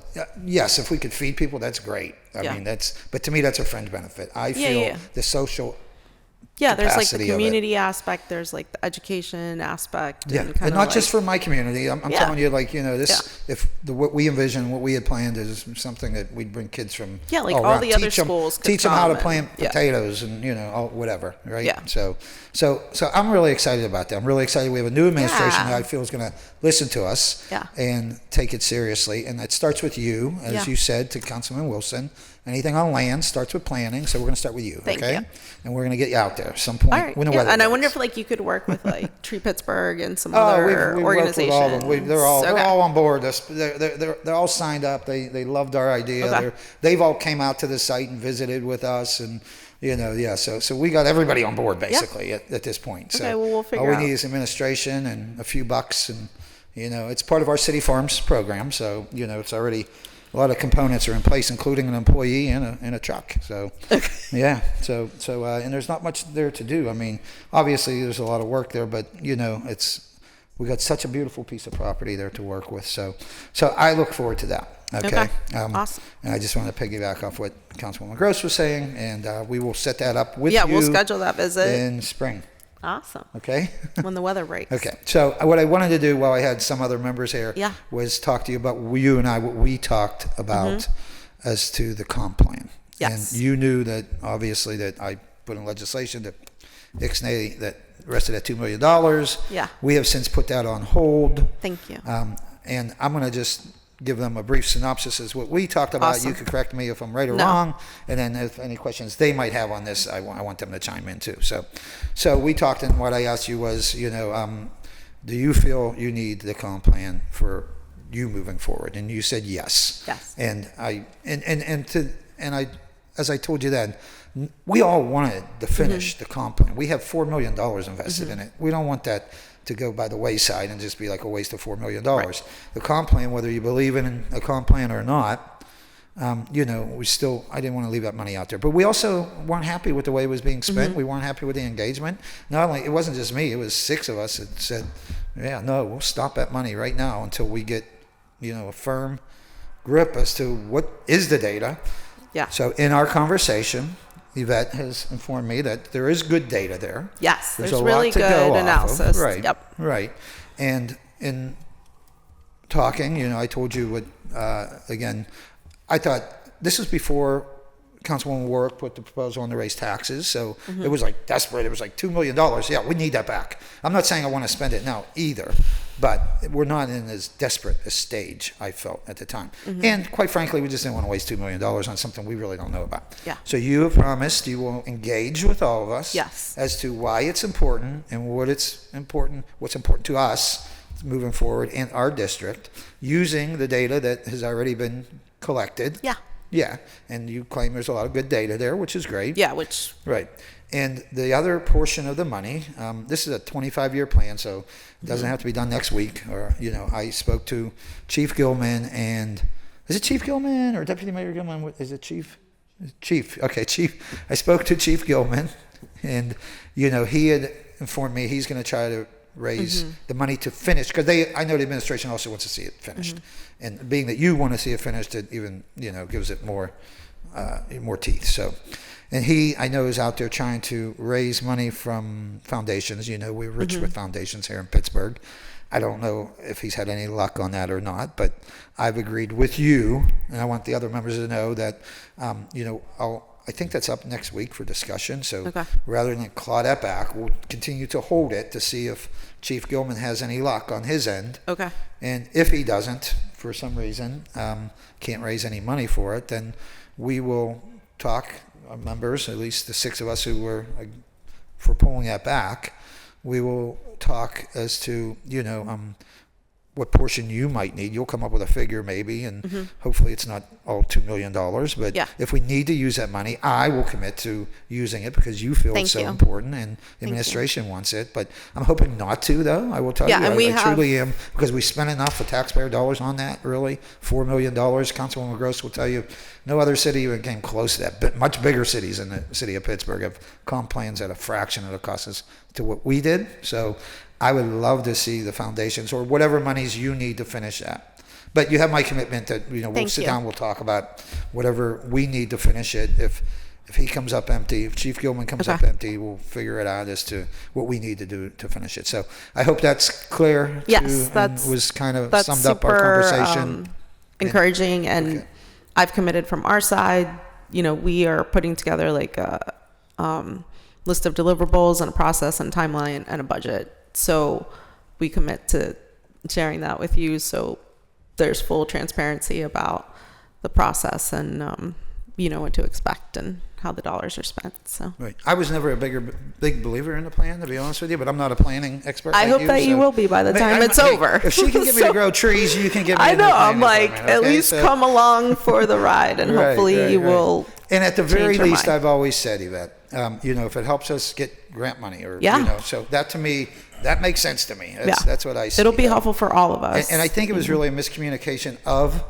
S10: Yes, if we could feed people, that's great. But to me, that's a fringe benefit. I feel the social
S3: there's like the
S10: capacity of it.
S3: community aspect, there's like the education aspect.
S10: Yeah, and not just for my community. I'm telling you, this. If what we envision, what we had planned is something that we'd bring kids from
S3: like
S10: all
S3: all
S10: around.
S3: the other schools could
S10: teach them how to
S3: come
S10: plant
S3: and-
S10: potatoes and whatever, right?
S3: Yeah.
S10: So I'm really excited about that. I'm really excited. We have a new administration that I feel is going to listen to us and take it seriously. And it starts with you, as you said to Councilman Wilson. Anything on land starts with planning, so we're going to start with you,
S3: Thank
S10: okay?
S3: you.
S10: And we're going to get you out there at some point
S3: All right.
S10: when the weather
S3: And I
S10: permits.
S3: wonder if like you could work with like Tree Pittsburgh and some other
S10: we've worked with
S3: organizations.
S10: all of them. They're all on board. They're all signed up. They loved our idea.
S3: Okay.
S10: They've all came out to the site and visited with us, and So we got everybody on board basically at this point. So
S3: Okay, well, we'll figure
S10: all we
S3: out.
S10: need is administration and a few bucks, and it's part of our City Farms program. So it's already. A lot of components are in place, including an employee and a truck. So, yeah. So, and there's not much there to do. I mean, obviously there's a lot of work there, but we got such a beautiful piece of property there to work with. So I look forward to that. Okay.
S3: Awesome.
S10: And I just want to piggyback off what Councilwoman Gross was saying, and we will set that up with you.
S3: Yeah, we'll schedule that visit.
S10: in spring.
S3: Awesome.
S10: Okay.
S3: When the weather breaks.
S10: Okay. So what I wanted to do while I had some other members here was talk to you about you and I, what we talked about as to the comp plan.
S3: Yes.
S10: And you knew that obviously that I put in legislation that Ixnay that rested at $2 million.
S3: Yeah.
S10: We have since put that on hold.
S3: Thank you.
S10: And I'm going to just give them a brief synopsis as what we talked about.
S3: Awesome.
S10: You could correct me if I'm right or wrong. And then if any questions they might have on this, I want them to chime in too. So we talked, and what I asked you was, do you feel you need the comp plan for you moving forward? And you said yes.
S3: Yes.
S10: And as I told you then, we all wanted to finish the comp plan. We have $4 million invested in it. We don't want that to go by the wayside and just be like a waste of $4 million.
S3: Right.
S10: The comp plan, whether you believe in a comp plan or not, I didn't want to leave that money out there. But we also weren't happy with the way it was being spent. We weren't happy with the engagement. Not only, it wasn't just me, it was 6 of us that said, we'll stop that money right now until we get, a firm grip as to what is the data.
S3: Yeah.
S10: So in our conversation, Ivette has informed me that there is good data there.
S3: Yes, there's
S10: a lot
S3: really
S10: to
S3: good
S10: go off of.
S3: analysis.
S10: Right.
S3: Yep.
S10: Right. And in talking, I told you what, again, I thought this was before Councilwoman Warwick put the proposal on to raise taxes. So it was like desperate. It was like $2 million. Yeah, we need that back. I'm not saying I want to spend it now either, but we're not in as desperate a stage, I felt at the time. And quite frankly, we just didn't want to waste $2 million on something we really don't know about.
S3: Yeah.
S10: So you have promised you will engage with all of us
S3: Yes.
S10: as to why it's important and what's important to us moving forward in our district using the data that has already been collected.
S3: Yeah.
S10: Yeah, and you claim there's a lot of good data there, which is great.
S3: Yeah, which
S10: Right. And the other portion of the money, this is a 25-year plan, so it doesn't have to be done next week. Or, I spoke to Chief Gilman and, is it Chief Gilman or Deputy Mayor Gilman? Is it Chief? Chief. Okay, Chief. I spoke to Chief Gilman, and, he had informed me he's going to try to raise the money to finish, because I know the administration also wants to see it finished. And being that you want to see it finished, it even, gives it more teeth. So, and I know is out there trying to raise money from foundations. We're rich with foundations here in Pittsburgh. I don't know if he's had any luck on that or not, but I've agreed with you, and I want the other members to know that, I think that's up next week for discussion. So rather than claw that back, we'll continue to hold it to see if Chief Gilman has any luck on his end.
S3: Okay.
S10: And if he doesn't, for some reason, can't raise any money for it, then we will talk, members, at least the 6 of us who were for pulling that back, we will talk as to, what portion you might need. You'll come up with a figure maybe, and hopefully it's not all $2 million. But
S3: Yeah.
S10: if we need to use that money, I will commit to using it because you feel
S3: Thank
S10: it's so
S3: you.
S10: important and the administration wants it. But I'm hoping not to, though. I will tell
S3: Yeah,
S10: you,
S3: and we
S10: I
S3: have-
S10: truly am, because we spent enough of taxpayer dollars on that, really. $4 million. Councilwoman Gross will tell you, no other city even came close to that. But much bigger cities in the city of Pittsburgh have comp plans at a fraction of the costs to what we did. So I would love to see the foundations or whatever monies you need to finish that. But you have my commitment that, we'll
S3: Thank
S10: sit
S3: you.
S10: down, we'll talk about whatever we need to finish it. If he comes up empty, if Chief Gilman comes up
S3: Okay.
S10: empty, we'll figure it out as to what we need to do to finish it. So I hope that's clear.
S3: Yes,
S10: and
S3: that's
S10: was kind of
S3: that's
S10: summed up our
S3: super,
S10: conversation.
S3: encouraging, and
S10: Okay.
S3: I've committed from our side. We are putting together like a list of deliverables and a process and timeline and a budget. So we commit to sharing that with you, so there's full transparency about the process and what to expect and how the dollars are spent. So
S10: Right. I was never a big believer in the plan, to be honest with you, but I'm not a planning expert.
S3: I
S10: like
S3: hope that you
S10: so-
S3: will be by the
S10: Hey,
S3: time it's over.
S10: If she can get me to
S3: So-
S10: grow trees, you can get me
S3: I
S10: into
S3: know.
S10: the
S3: I'm
S10: planning
S3: like,
S10: department,
S3: at
S10: okay?
S3: least
S10: So-
S3: come along for the ride, and
S10: Right,
S3: hopefully
S10: right,
S3: you
S10: right.
S3: will.
S10: And at the very
S3: change your
S10: least,
S3: mind.
S10: I've always said, Yvette, if it helps us get grant money, or
S3: Yeah.
S10: so that to me, that makes sense to me.
S3: Yeah.
S10: That's what I see.
S3: It'll be helpful for all of us.
S10: And I think it was really a miscommunication of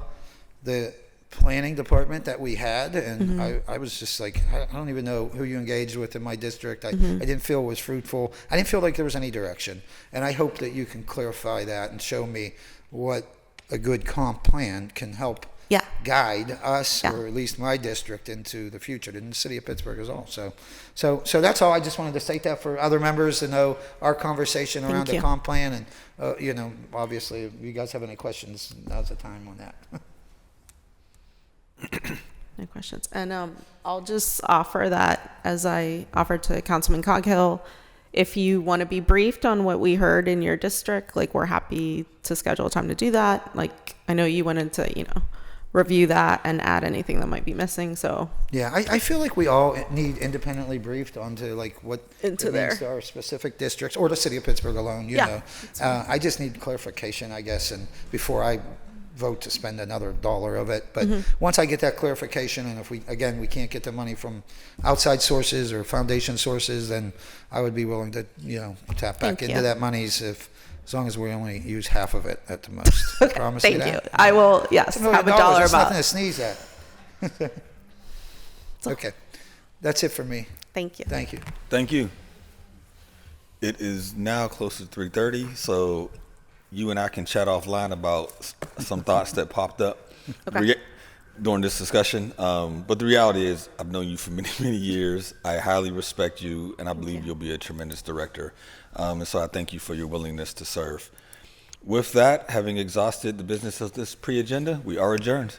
S10: the planning department that we had, and I was just like, I don't even know who you engaged with in my district. I didn't feel it was fruitful. I didn't feel like there was any direction, and I hope that you can clarify that and show me what a good comp plan can help
S3: Yeah.
S10: guide us,
S3: Yeah.
S10: or at least my district, into the future, and the city of Pittsburgh as well. So that's all. I just wanted to state that for other members to know our conversation around the
S3: you.
S10: comp plan, and obviously, if you guys have any questions, now's the time on that.
S3: No questions. And I'll just offer that, as I offered to Councilman Coghill, if you want to be briefed on what we heard in your district, like, we're happy to schedule a time to do that. Like, I know you wanted to, review that and add anything that might be missing. So
S10: Yeah, I feel like we all need independently briefed onto like what
S3: Into
S10: it means
S3: there.
S10: to our specific districts or the city of Pittsburgh alone. You
S3: Yeah.
S10: know, I just need clarification, I guess, and before I vote to spend another dollar of it. But once I get that clarification, and if we can't get the money from outside sources or foundation sources, then I would be willing to tap back
S3: Thank
S10: into
S3: you.
S10: that monies as long as we only use half of it at the most.
S3: okay,
S10: Promise
S3: thank
S10: you
S3: you.
S10: that.
S3: I will. Yes,
S10: $1 million,
S3: have a dollar
S10: that's
S3: about.
S10: nothing to sneeze at. Okay, that's it for me.
S3: Thank you.
S10: Thank you.
S1: Thank you. It is now close to 3:30, so you and I can chat offline about some thoughts that popped up during this discussion. But the reality is, I've known you for many, many years. I highly respect you, and I believe you'll be a tremendous director. And so I thank you for your willingness to serve. With that, having exhausted the business of this pre-agenda, we are adjourned.